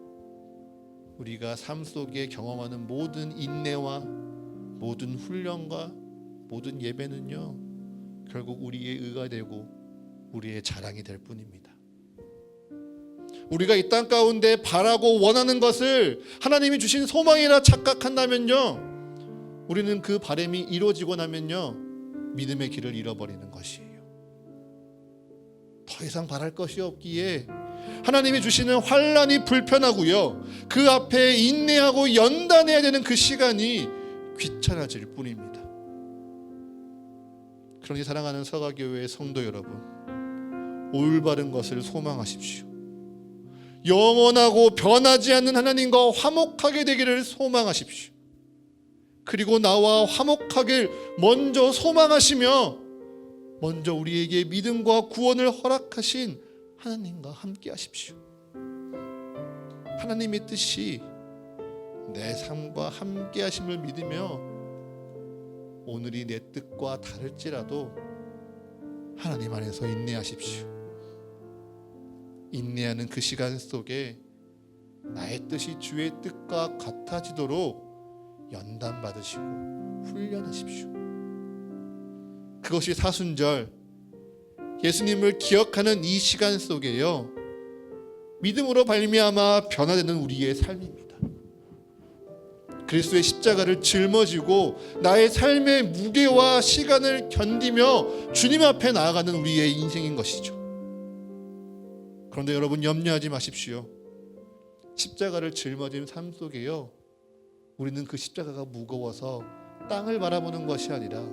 우리가 삶 속에 경험하는 모든 인내와 모든 훈련과 모든 예배는요 결국 우리의 의가 되고 우리의 자랑이 될 뿐입니다. 우리가 이 땅 가운데 바라고 원하는 것을 하나님이 주신 소망이라 착각한다면요 우리는 그 바람이 이루어지고 나면요 믿음의 길을 잃어버리는 것이에요. 더 이상 바랄 것이 없기에 하나님이 주시는 환난이 불편하고요 그 앞에 인내하고 연단해야 되는 그 시간이 귀찮아질 뿐입니다. 그러니 사랑하는 서가교회의 성도 여러분, 올바른 것을 소망하십시오. 영원하고 변하지 않는 하나님과 화목하게 되기를 소망하십시오. 그리고 나와 화목하길 먼저 소망하시며 먼저 우리에게 믿음과 구원을 허락하신 하나님과 함께 하십시오. 하나님의 뜻이 내 삶과 함께 하심을 믿으며 오늘이 내 뜻과 다를지라도 하나님 안에서 인내하십시오. 인내하는 그 시간 속에 나의 뜻이 주의 뜻과 같아지도록 연단 받으시고 훈련하십시오. 그것이 사순절 예수님을 기억하는 이 시간 속에요, 믿음으로 발미암아 변화되는 우리의 삶입니다. 그리스도의 십자가를 짊어지고 나의 삶의 무게와 시간을 견디며 주님 앞에 나아가는 우리의 인생인 것이죠. 그런데 여러분, 염려하지 마십시오. 십자가를 짊어진 삶 속에요, 우리는 그 십자가가 무거워서 땅을 바라보는 것이 아니라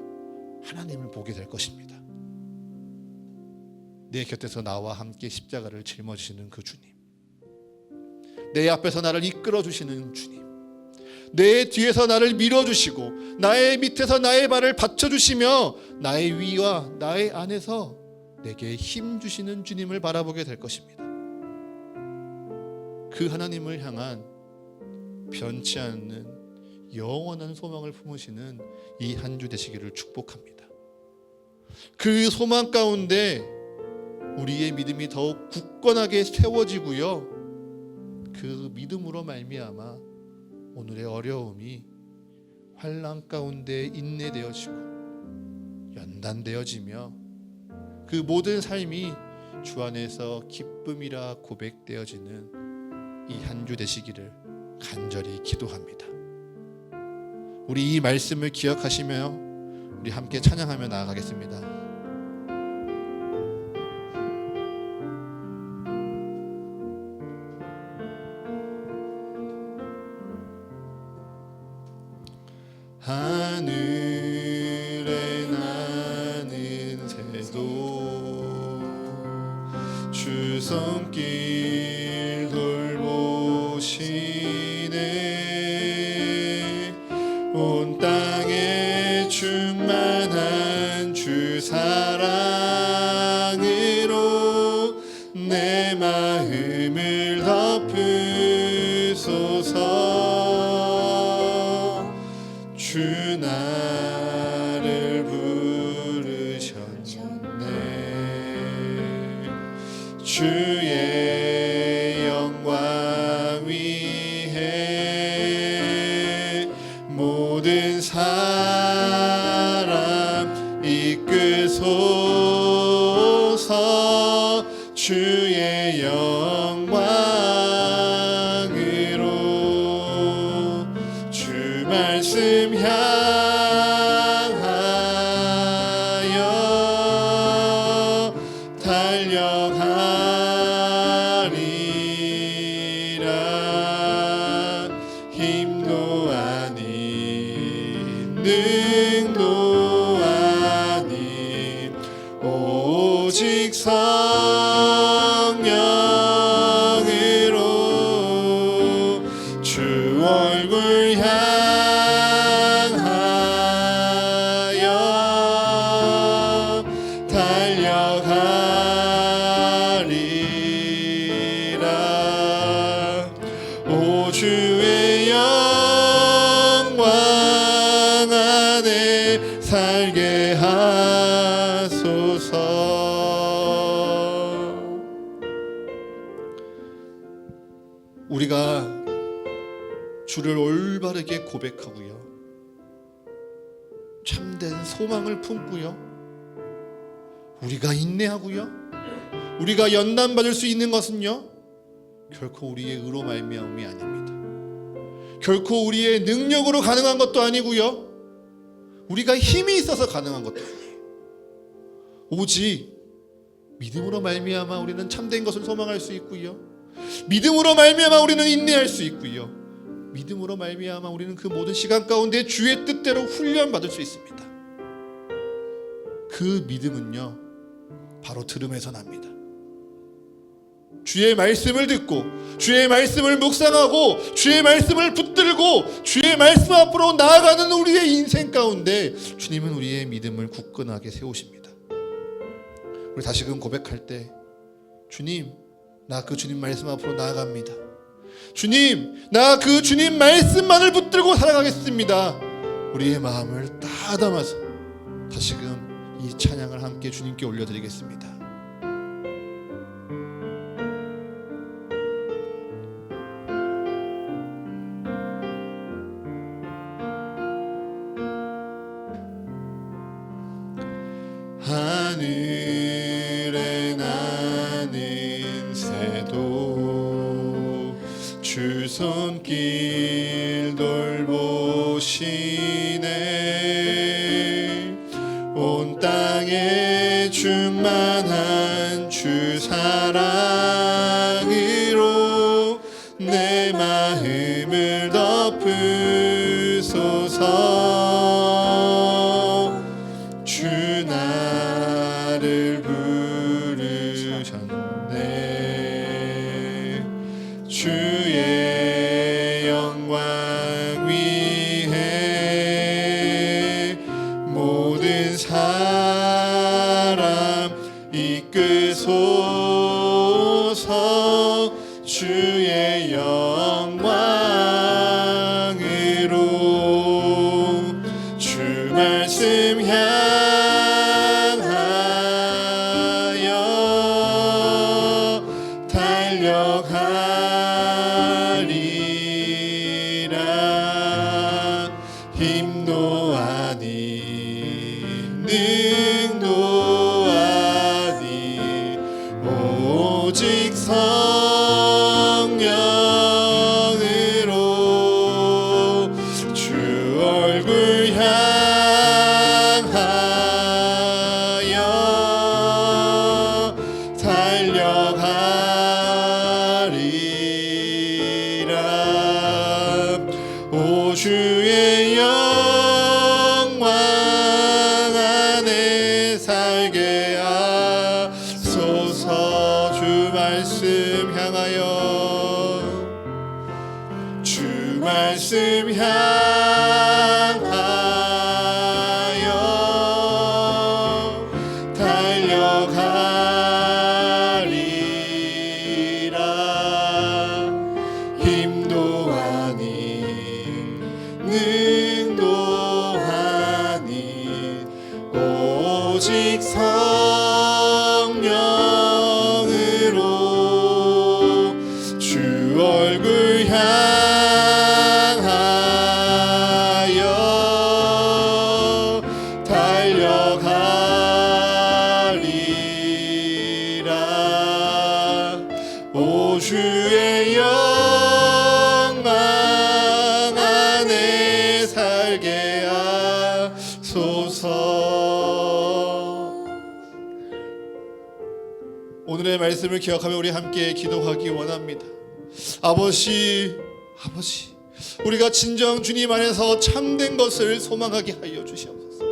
하나님을 보게 될 것입니다. 내 곁에서 나와 함께 십자가를 짊어지시는 그 주님, 내 앞에서 나를 이끌어 주시는 주님, 내 뒤에서 나를 밀어주시고 나의 밑에서 나의 발을 받쳐주시며 나의 위와 나의 안에서 내게 힘 주시는 주님을 바라보게 될 것입니다. 그 하나님을 향한 변치 않는 영원한 소망을 품으시는 이 한 주 되시기를 축복합니다. 그 소망 가운데 우리의 믿음이 더욱 굳건하게 세워지고요, 그 믿음으로 말미암아 오늘의 어려움이 환난 가운데 인내되어지고 연단되어지며 그 모든 삶이 주 안에서 기쁨이라 고백되어지는 이 한 주 되시기를 간절히 기도합니다. 우리 이 말씀을 기억하시며 우리 함께 찬양하며 나아가겠습니다. 하늘에 나는 새도 주 손길 돌보시네. 온 땅에 충만한 주 사랑으로 내 마음을 덮으소서. 주 나를 부르셨네. 주의 영광 위에 모든 사람 이끄소서. 주의 영광으로 주 말씀 향하여 달려가리라. 힘도 아닌 능도 아닌 오직 성령으로 주 얼굴 향하여 달려가리라. 오 주의 영광 안에 살게 하소서. 우리가 주를 올바르게 고백하고요, 참된 소망을 품고요, 우리가 인내하고요, 우리가 연단받을 수 있는 것은요, 결코 우리의 의로 말미암음이 아닙니다. 결코 우리의 능력으로 가능한 것도 아니고요, 우리가 힘이 있어서 가능한 것도 아니에요. 오직 믿음으로 말미암아 우리는 참된 것을 소망할 수 있고요, 믿음으로 말미암아 우리는 인내할 수 있고요, 믿음으로 말미암아 우리는 그 모든 시간 가운데 주의 뜻대로 훈련받을 수 있습니다. 그 믿음은요, 바로 들음에서 납니다. 주의 말씀을 듣고 주의 말씀을 묵상하고 주의 말씀을 붙들고 주의 말씀 앞으로 나아가는 우리의 인생 가운데 주님은 우리의 믿음을 굳건하게 세우십니다. 우리 다시금 고백할 때, 주님, 나 그 주님 말씀 앞으로 나아갑니다. 주님, 나 그 주님 말씀만을 붙들고 살아가겠습니다. 우리의 마음을 다 담아서 다시금 이 찬양을 함께 주님께 올려드리겠습니다. 하늘에 나는 새도 주 손길 돌보시네. 온 땅에 충만한 주 사랑으로 내 마음을 덮으소서. 주 나를 부르셨네. 주의 영광 위에 모든 사람 이끄소서. 주의 영광으로 주 말씀 향하여 달려가리라. 힘도 아니 능도 아니 오직 성령으로 주 얼굴 향하여 달려가리라. 오 주의 영광 안에 살게 하소서. 주 말씀 향하여 주 말씀 향하여 달려가리라. 힘도 아니 능도 아니 오직 성령으로 주 얼굴 향하여 달려가리라. 오 주의 영광 안에 살게 하소서. 오늘의 말씀을 기억하며 우리 함께 기도하기 원합니다. 아버지, 우리가 진정 주님 안에서 참된 것을 소망하게 하여 주시옵소서.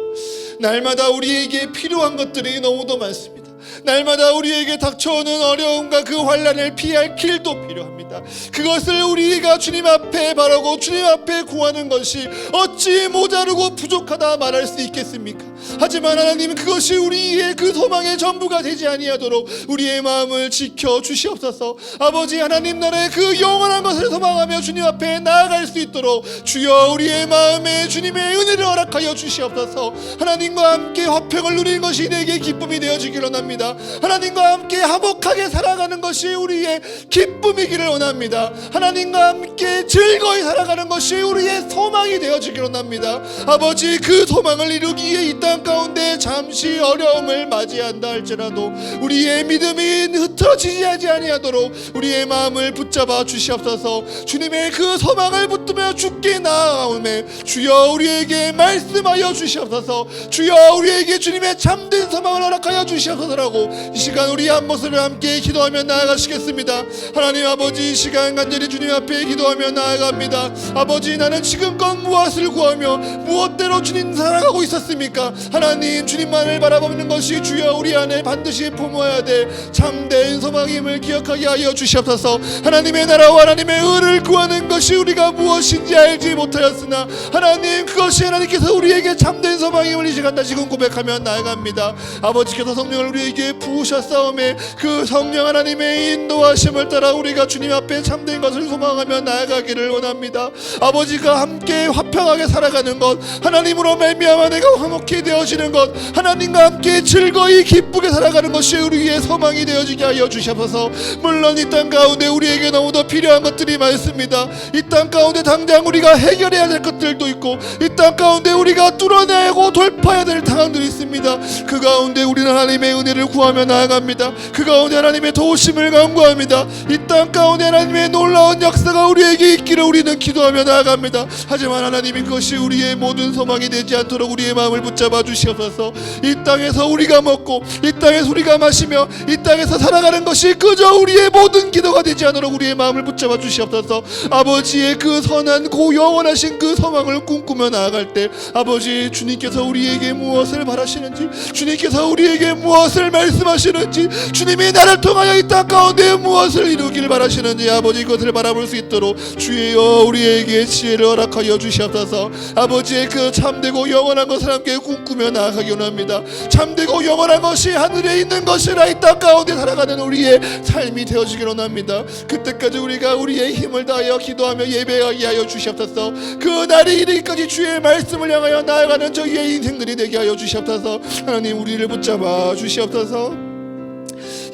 날마다 우리에게 필요한 것들이 너무도 많습니다. 날마다 우리에게 닥쳐오는 어려움과 그 환난을 피할 길도 필요합니다. 그것을 우리가 주님 앞에 바라고 주님 앞에 구하는 것이 어찌 모자르고 부족하다 말할 수 있겠습니까? 하지만 하나님, 그것이 우리의 그 소망의 전부가 되지 아니하도록 우리의 마음을 지켜 주시옵소서. 아버지 하나님 나라의 그 영원한 것을 소망하며 주님 앞에 나아갈 수 있도록 주여 우리의 마음에 주님의 은혜를 허락하여 주시옵소서. 하나님과 함께 화평을 누리는 것이 내게 기쁨이 되어지기를 원합니다. 하나님과 함께 화목하게 살아가는 것이 우리의 기쁨이기를 원합니다. 하나님과 함께 즐거이 살아가는 것이 우리의 소망이 되어지기를 원합니다. 아버지, 그 소망을 이루기 위해 이 땅 가운데 잠시 어려움을 맞이한다 할지라도 우리의 믿음이 흐트러지지 아니하도록 우리의 마음을 붙잡아 주시옵소서. 주님의 그 소망을 붙들며 주께 나아가오매 주여 우리에게 말씀하여 주시옵소서. 주여 우리에게 주님의 참된 소망을 허락하여 주시옵소서라고 이 시간 우리 한 모습을 함께 기도하며 나아가시겠습니다. 하나님 아버지, 이 시간 간절히 주님 앞에 기도하며 나아갑니다. 아버지, 나는 지금껏 무엇을 구하며 무엇대로 주님 살아가고 있었습니까? 하나님, 주님만을 바라보는 것이 주여 우리 안에 반드시 품어야 될 참된 소망임을 기억하게 하여 주시옵소서. 하나님의 나라와 하나님의 의를 구하는 것이 우리가 무엇인지 알지 못하였으나 하나님, 그것이 하나님께서 우리에게 참된 소망임을 이 시간 다시금 고백하며 나아갑니다. 아버지께서 성령을 우리에게 부으셨사오매 그 성령 하나님의 인도하심을 따라 우리가 주님 앞에 참된 것을 소망하며 나아가기를 원합니다. 아버지가 함께 화평하게 살아가는 것, 하나님으로 말미암아 내가 화목히 되어지는 것, 하나님과 함께 즐거이 기쁘게 살아가는 것이 우리의 소망이 되어지게 하여 주시옵소서. 물론 이 땅 가운데 우리에게 너무도 필요한 것들이 많습니다. 이 땅 가운데 당장 우리가 해결해야 될 것들도 있고, 이 땅 가운데 우리가 뚫어내고 돌파해야 될 상황들이 있습니다. 그 가운데 우리는 하나님의 은혜를 구하며 나아갑니다. 그 가운데 하나님의 도우심을 간구합니다. 이 땅 가운데 하나님의 놀라운 역사가 우리에게 있기를 우리는 기도하며 나아갑니다. 하지만 하나님이 그것이 우리의 모든 소망이 되지 않도록 우리의 마음을 붙잡아 주시옵소서. 이 땅에서 우리가 먹고, 이 땅에서 우리가 마시며, 이 땅에서 살아가는 것이 그저 우리의 모든 기도가 되지 않도록 우리의 마음을 붙잡아 주시옵소서. 아버지의 그 선한 영원하신 그 소망을 꿈꾸며 나아갈 때, 아버지, 주님께서 우리에게 무엇을 바라시는지, 주님께서 우리에게 무엇을 말씀하시는지, 주님이 나를 통하여 이 땅 가운데 무엇을 이루길 바라시는지, 아버지, 그것을 바라볼 수 있도록 주여 우리에게 지혜를 허락하여 주시옵소서. 아버지의 그 참되고 영원한 것을 함께 꿈꾸며 나아가기 원합니다. 참되고 영원한 것이 하늘에 있는 것이라 이 땅 가운데 살아가는 우리의 삶이 되어지기를 원합니다. 그때까지 우리가 우리의 힘을 다하여 기도하며 예배하게 하여 주시옵소서. 그 날이 이르기까지 주의 말씀을 향하여 나아가는 저희의 인생들이 되게 하여 주시옵소서. 하나님, 우리를 붙잡아 주시옵소서.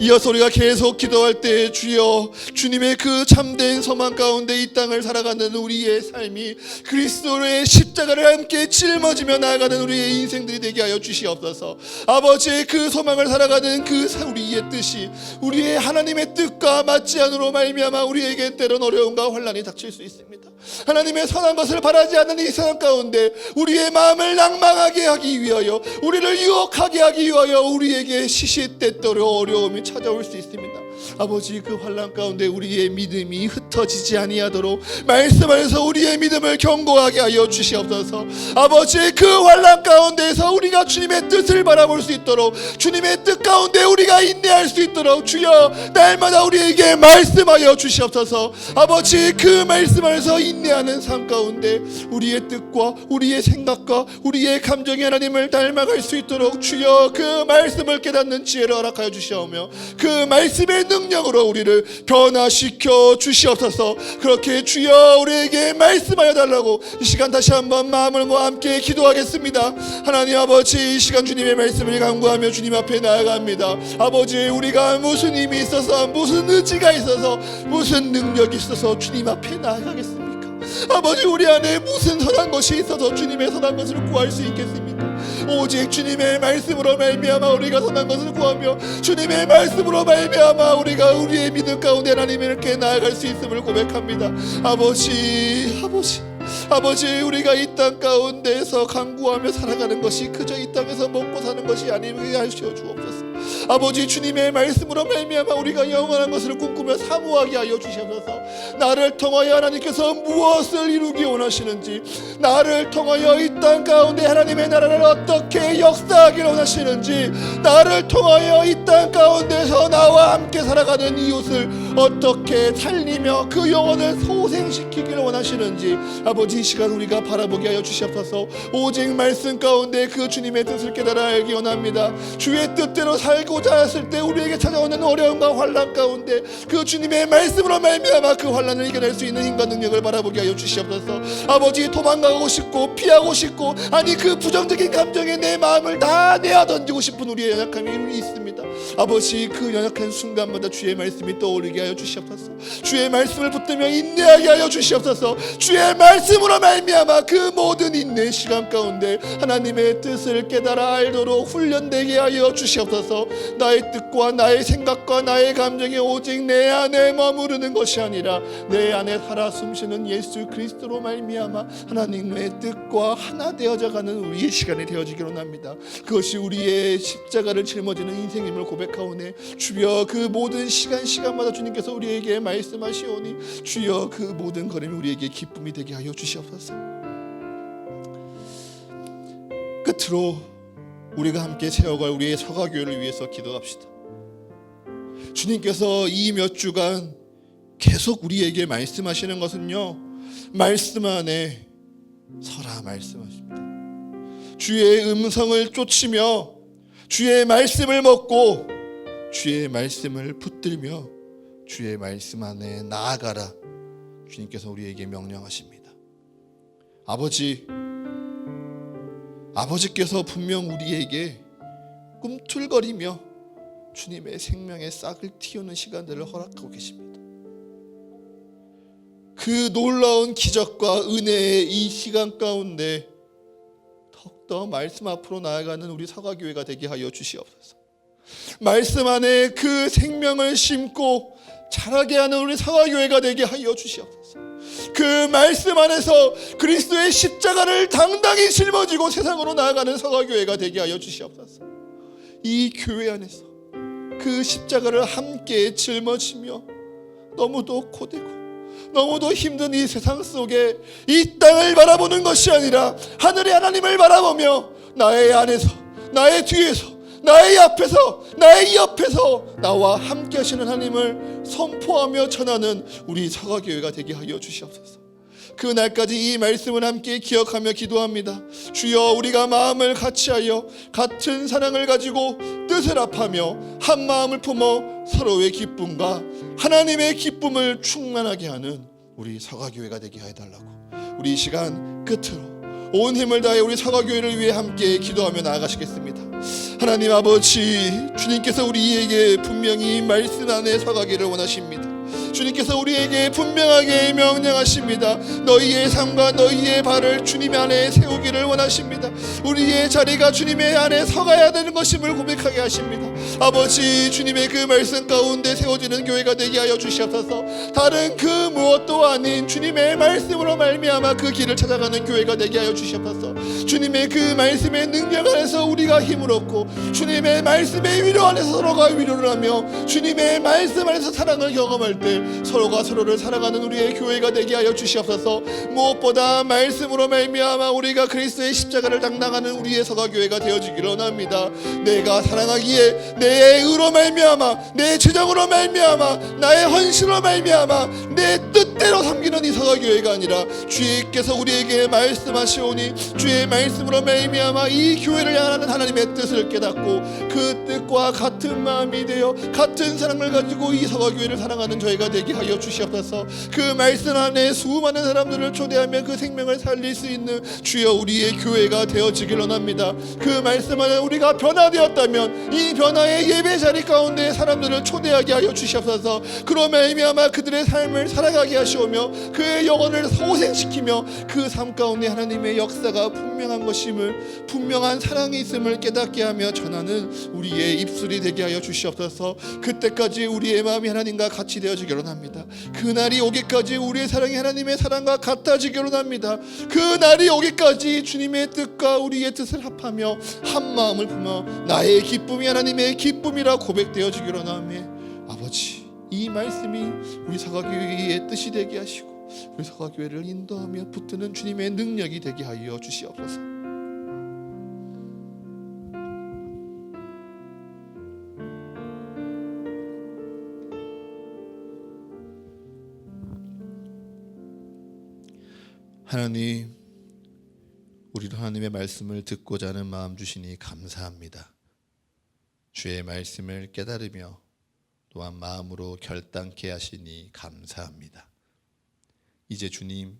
이어서 우리가 계속 기도할 때 주여, 주님의 그 참된 소망 가운데 이 땅을 살아가는 우리의 삶이 그리스도의 십자가를 함께 짊어지며 나아가는 우리의 인생들이 되게 하여 주시옵소서. 아버지의 그 소망을 살아가는 그 우리의 뜻이 우리의 하나님의 뜻과 맞지 않으로 말미암아 우리에게 때론 어려움과 환난이 닥칠 수 있습니다. 하나님의 선한 것을 바라지 않는 이 세상 가운데 우리의 마음을 낭망하게 하기 위하여, 우리를 유혹하게 하기 위하여 우리에게 시시때때로 어려움이 찾아올 수 있습니다. 아버지, 그 환난 가운데 우리의 믿음이 흩어지지 아니하도록 말씀하여서 우리의 믿음을 견고하게 하여 주시옵소서. 아버지, 그 환난 가운데에서 우리가 주님의 뜻을 바라볼 수 있도록, 주님의 뜻 가운데 우리가 인내할 수 있도록 주여 날마다 우리에게 말씀하여 주시옵소서. 아버지, 그 말씀하여서 인내하는 삶 가운데 우리의 뜻과 우리의 생각과 우리의 감정이 하나님을 닮아갈 수 있도록 주여 그 말씀을 깨닫는 지혜를 허락하여 주시오며, 그 말씀의 능력으로 우리를 변화시켜 주시옵소서. 그렇게 주여 우리에게 말씀하여 달라고 이 시간 다시 한번 마음을 모아 함께 기도하겠습니다. 하나님 아버지, 이 시간 주님의 말씀을 간구하며 주님 앞에 나아갑니다. 아버지, 우리가 무슨 힘이 있어서, 무슨 의지가 있어서, 무슨 능력이 있어서 주님 앞에 나아가겠습니까? 아버지, 우리 안에 무슨 선한 것이 있어서 주님의 선한 것을 구할 수 있겠습니까? 오직 주님의 말씀으로 말미암아 우리가 선한 것을 구하며, 주님의 말씀으로 말미암아 우리가 우리의 믿음 가운데 하나님께 나아갈 수 있음을 고백합니다. 아버지, 우리가 이 땅 가운데에서 간구하며 살아가는 것이 그저 이 땅에서 먹고 사는 것이 아니게 하시어 주옵소서. 아버지, 주님의 말씀으로 말미암아 우리가 영원한 것을 꿈꾸며 사모하게 하여 주시옵소서. 나를 통하여 하나님께서 무엇을 이루기 원하시는지, 나를 통하여 이 땅 가운데 하나님의 나라를 어떻게 역사하기를 원하시는지, 나를 통하여 이 땅 가운데서 나와 함께 살아가는 이웃을 어떻게 살리며 그 영혼을 소생시키기를 원하시는지, 아버지, 이 시간 우리가 바라보게 하여 주시옵소서. 오직 말씀 가운데 그 주님의 뜻을 깨달아 알기 원합니다. 주의 뜻대로 살고자 했을 때 우리에게 찾아오는 어려움과 환난 가운데 그 주님의 말씀으로 말미암아 그 환난을 이겨낼 수 있는 힘과 능력을 바라보게 하여 주시옵소서. 아버지, 도망가고 싶고 피하고 싶고, 아니 그 부정적인 감정에 내 마음을 다 내어 던지고 싶은 우리의 연약함이 있습니다. 아버지, 그 연약한 순간마다 주의 말씀이 떠오르게 하여 주시옵소서. 주의 말씀을 붙들며 인내하게 하여 주시옵소서. 주의 말씀으로 말미암아 그 모든 인내 시간 가운데 하나님의 뜻을 깨달아 알도록 훈련되게 하여 주시옵소서. 나의 뜻과 나의 생각과 나의 감정이 오직 내 안에 머무르는 것이 아니라 내 안에 살아 숨쉬는 예수 그리스도로 말미암아 하나님의 뜻과 하나 되어져가는 우리의 시간이 되어지기로 합니다. 그것이 우리의 십자가를 짊어지는 인생임을 고백하오네. 주여, 그 모든 시간마다 주님께서 우리에게 말씀하시오니 주여 그 모든 걸음이 우리에게 기쁨이 되게 하여 주시옵소서. 끝으로 우리가 함께 세워갈 우리의 서가교회를 위해서 기도합시다. 주님께서 이 몇 주간 계속 우리에게 말씀하시는 것은요, 말씀 안에 서라 말씀하십니다. 주의 음성을 쫓으며 주의 말씀을 먹고 주의 말씀을 붙들며 주의 말씀 안에 나아가라. 주님께서 우리에게 명령하십니다. 아버지께서 분명 우리에게 꿈틀거리며 주님의 생명의 싹을 틔우는 시간들을 허락하고 계십니다. 그 놀라운 기적과 은혜의 이 시간 가운데 더욱더 말씀 앞으로 나아가는 우리 서가교회가 되게 하여 주시옵소서. 말씀 안에 그 생명을 심고 자라게 하는 우리 서가교회가 되게 하여 주시옵소서. 그 말씀 안에서 그리스도의 십자가를 당당히 짊어지고 세상으로 나아가는 서가교회가 되게 하여 주시옵소서. 이 교회 안에서 그 십자가를 함께 짊어지며 너무도 고되고 너무도 힘든 이 세상 속에 이 땅을 바라보는 것이 아니라 하늘의 하나님을 바라보며 나의 안에서, 나의 뒤에서, 나의 앞에서, 나의 옆에서 나와 함께 하시는 하나님을 선포하며 전하는 우리 서가교회가 되게 하여 주시옵소서. 그날까지 이 말씀을 함께 기억하며 기도합니다. 주여, 우리가 마음을 같이하여 같은 사랑을 가지고 뜻을 합하며 한 마음을 품어 서로의 기쁨과 하나님의 기쁨을 충만하게 하는 우리 서가교회가 되게 해달라고, 우리 이 시간 끝으로 온 힘을 다해 우리 서가교회를 위해 함께 기도하며 나아가시겠습니다. 하나님 아버지, 주님께서 우리에게 분명히 말씀 안에 서가기를 원하십니다. 주님께서 우리에게 분명하게 명령하십니다. 너희의 삶과 너희의 발을 주님 안에 세우기를 원하십니다. 우리의 자리가 주님의 안에 서가야 되는 것임을 고백하게 하십니다. 아버지, 주님의 그 말씀 가운데 세워지는 교회가 되게 하여 주시옵소서. 다른 그 무엇도 아닌 주님의 말씀으로 말미암아 그 길을 찾아가는 교회가 되게 하여 주시옵소서. 주님의 그 말씀의 능력 안에서 우리가 힘을 얻고 주님의 말씀의 위로 안에서 서로가 위로를 하며 주님의 말씀 안에서 사랑을 경험할 때 서로가 서로를 사랑하는 우리의 교회가 되게 하여 주시옵소서. 무엇보다 말씀으로 말미암아 우리가 그리스도의 십자가를 당당하는 우리의 서가교회가 되어지기를 원합니다. 내가 사랑하기에 내 의로 말미암아, 내 재정으로 말미암아, 나의 헌신으로 말미암아 내 뜻대로 섬기는 이 서가교회가 아니라 주께서 우리에게 말씀하시오니 주의 말씀으로 말미암아 이 교회를 향하는 하나님의 뜻을 깨닫고 그 뜻과 같은 마음이 되어 같은 사랑을 가지고 이 서가교회를 사랑하는 저희가 되게 하여 주시옵소서. 그 말씀 안에 수많은 사람들을 초대하며 그 생명을 살릴 수 있는 주여 우리의 교회가 되어지길 원합니다. 그 말씀 안에 우리가 변화되었다면 이 변화의 예배 자리 가운데 사람들을 초대하게 하여 주시옵소서. 그러면 의미아마 그들의 삶을 살아가게 하시오며 그의 영혼을 소생시키며 그 삶 가운데 하나님의 역사가 분명한 것임을, 분명한 사랑이 있음을 깨닫게 하며 전하는 우리의 입술이 되게 하여 주시옵소서. 그때까지 우리의 마음이 하나님과 같이 되어지기를 원합니다. 그날이 오기까지 우리의 사랑이 하나님의 사랑과 같아지기를 원합니다. 그날이 오기까지 주님의 뜻과 우리의 뜻을 합하며 한 마음을 품어 나의 기쁨이 하나님의 기쁨이라 고백되어지기를 원하며 아버지, 이 말씀이 우리 서가교회의 뜻이 되게 하시고 우리 서가교회를 인도하며 붙드는 주님의 능력이 되게 하여 주시옵소서. 하나님, 우리도 하나님의 말씀을 듣고자 하는 마음 주시니 감사합니다. 주의 말씀을 깨달으며 또한 마음으로 결단케 하시니 감사합니다. 이제 주님,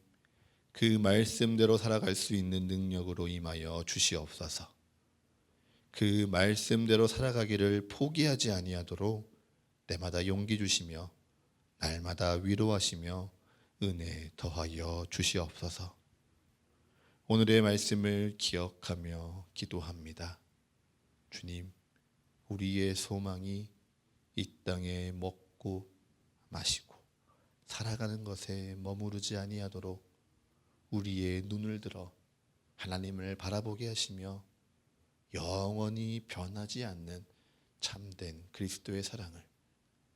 그 말씀대로 살아갈 수 있는 능력으로 임하여 주시옵소서. 그 말씀대로 살아가기를 포기하지 아니하도록 때마다 용기 주시며 날마다 위로하시며 은혜 더하여 주시옵소서. 오늘의 말씀을 기억하며 기도합니다. 주님, 우리의 소망이 이 땅에 먹고 마시고 살아가는 것에 머무르지 아니하도록 우리의 눈을 들어 하나님을 바라보게 하시며 영원히 변하지 않는 참된 그리스도의 사랑을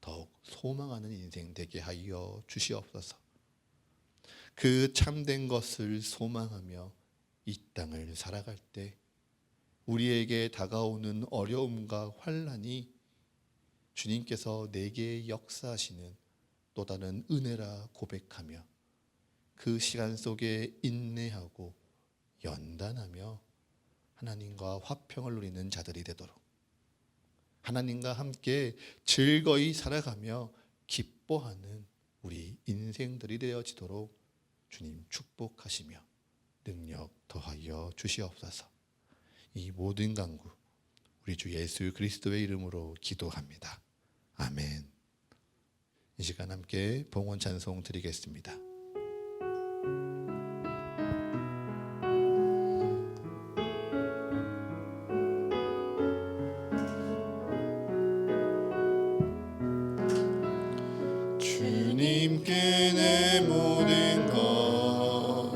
더욱 소망하는 인생 되게 하여 주시옵소서. 그 참된 것을 소망하며 이 땅을 살아갈 때 우리에게 다가오는 어려움과 환난이 주님께서 내게 역사하시는 또 다른 은혜라 고백하며 그 시간 속에 인내하고 연단하며 하나님과 화평을 누리는 자들이 되도록, 하나님과 함께 즐거이 살아가며 기뻐하는 우리 인생들이 되어지도록 주님 축복하시며 능력 더하여 주시옵소서. 이 모든 간구 우리 주 예수 그리스도의 이름으로 기도합니다. 아멘. 이 시간 함께 봉헌 찬송 드리겠습니다. 주님께 내 모든 것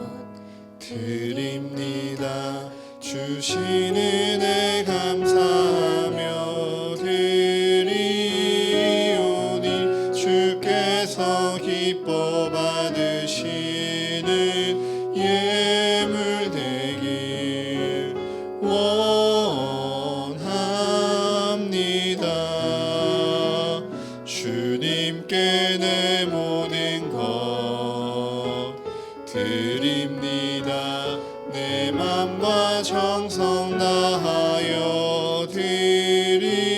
드립니다. 주신 은혜 감사하며 드리오니 주께서 기뻐 받으시는 예물 되길 원합니다. 주님께 내 모든 것 드립니다. 내 맘과 정성 다하여 드리오니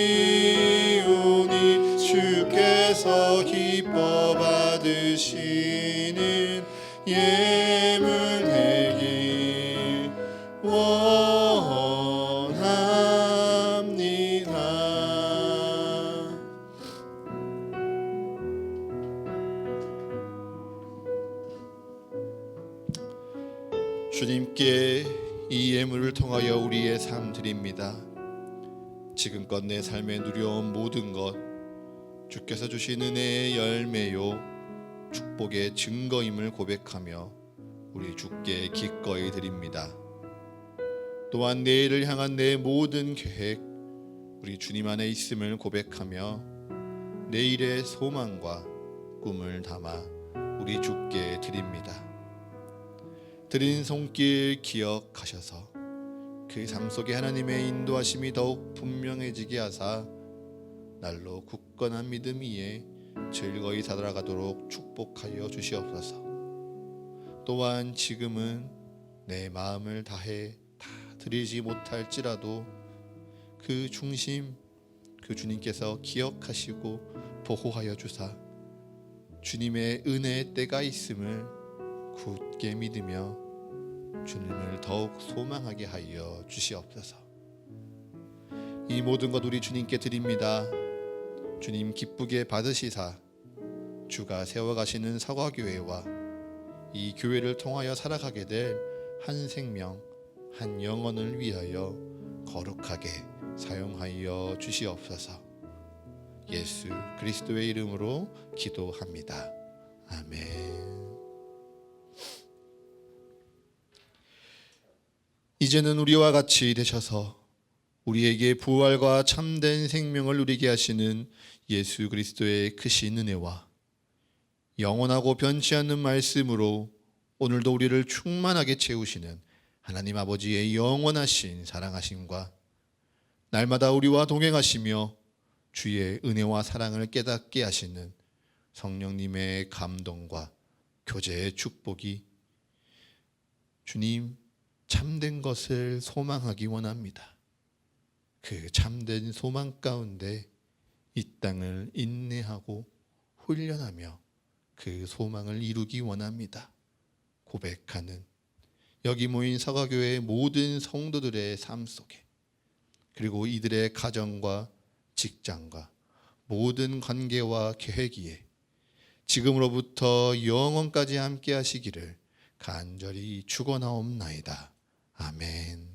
주께서 기뻐 받으시는 예물 되길 원합니다. 주님께 이 예물을 통하여 우리의 삶 드립니다. 지금껏 내 삶에 누려온 모든 것 주께서 주신 은혜의 열매요 축복의 증거임을 고백하며 우리 주께 기꺼이 드립니다. 또한 내일을 향한 내 모든 계획 우리 주님 안에 있음을 고백하며 내일의 소망과 꿈을 담아 우리 주께 드립니다. 드린 손길 기억하셔서 그 삶 속에 하나님의 인도하심이 더욱 분명해지게 하사 날로 굳건한 믿음 위에 즐거이 살아가도록 축복하여 주시옵소서. 또한 지금은 내 마음을 다해 다 드리지 못할지라도 그 중심 그 주님께서 기억하시고 보호하여 주사 주님의 은혜의 때가 있음을 굳게 믿으며 주님을 더욱 소망하게 하여 주시옵소서. 이 모든 것 우리 주님께 드립니다. 주님 기쁘게 받으시사 주가 세워가시는 사과교회와 이 교회를 통하여 살아가게 될 한 생명 한 영혼을 위하여 거룩하게 사용하여 주시옵소서. 예수 그리스도의 이름으로 기도합니다. 아멘. 이제는 우리와 같이 되셔서 우리에게 부활과 참된 생명을 누리게 하시는 예수 그리스도의 크신 은혜와 영원하고 변치 않는 말씀으로 오늘도 우리를 충만하게 채우시는 하나님 아버지의 영원하신 사랑하심과 날마다 우리와 동행하시며 주의 은혜와 사랑을 깨닫게 하시는 성령님의 감동과 교제의 축복이 주님 참된 것을 소망하기 원합니다. 그 참된 소망 가운데 이 땅을 인내하고 훈련하며 그 소망을 이루기 원합니다. 고백하는 여기 모인 사과교회의 모든 성도들의 삶 속에 그리고 이들의 가정과 직장과 모든 관계와 계획이에 지금으로부터 영원까지 함께 하시기를 간절히 축원하옵나이다. 아멘.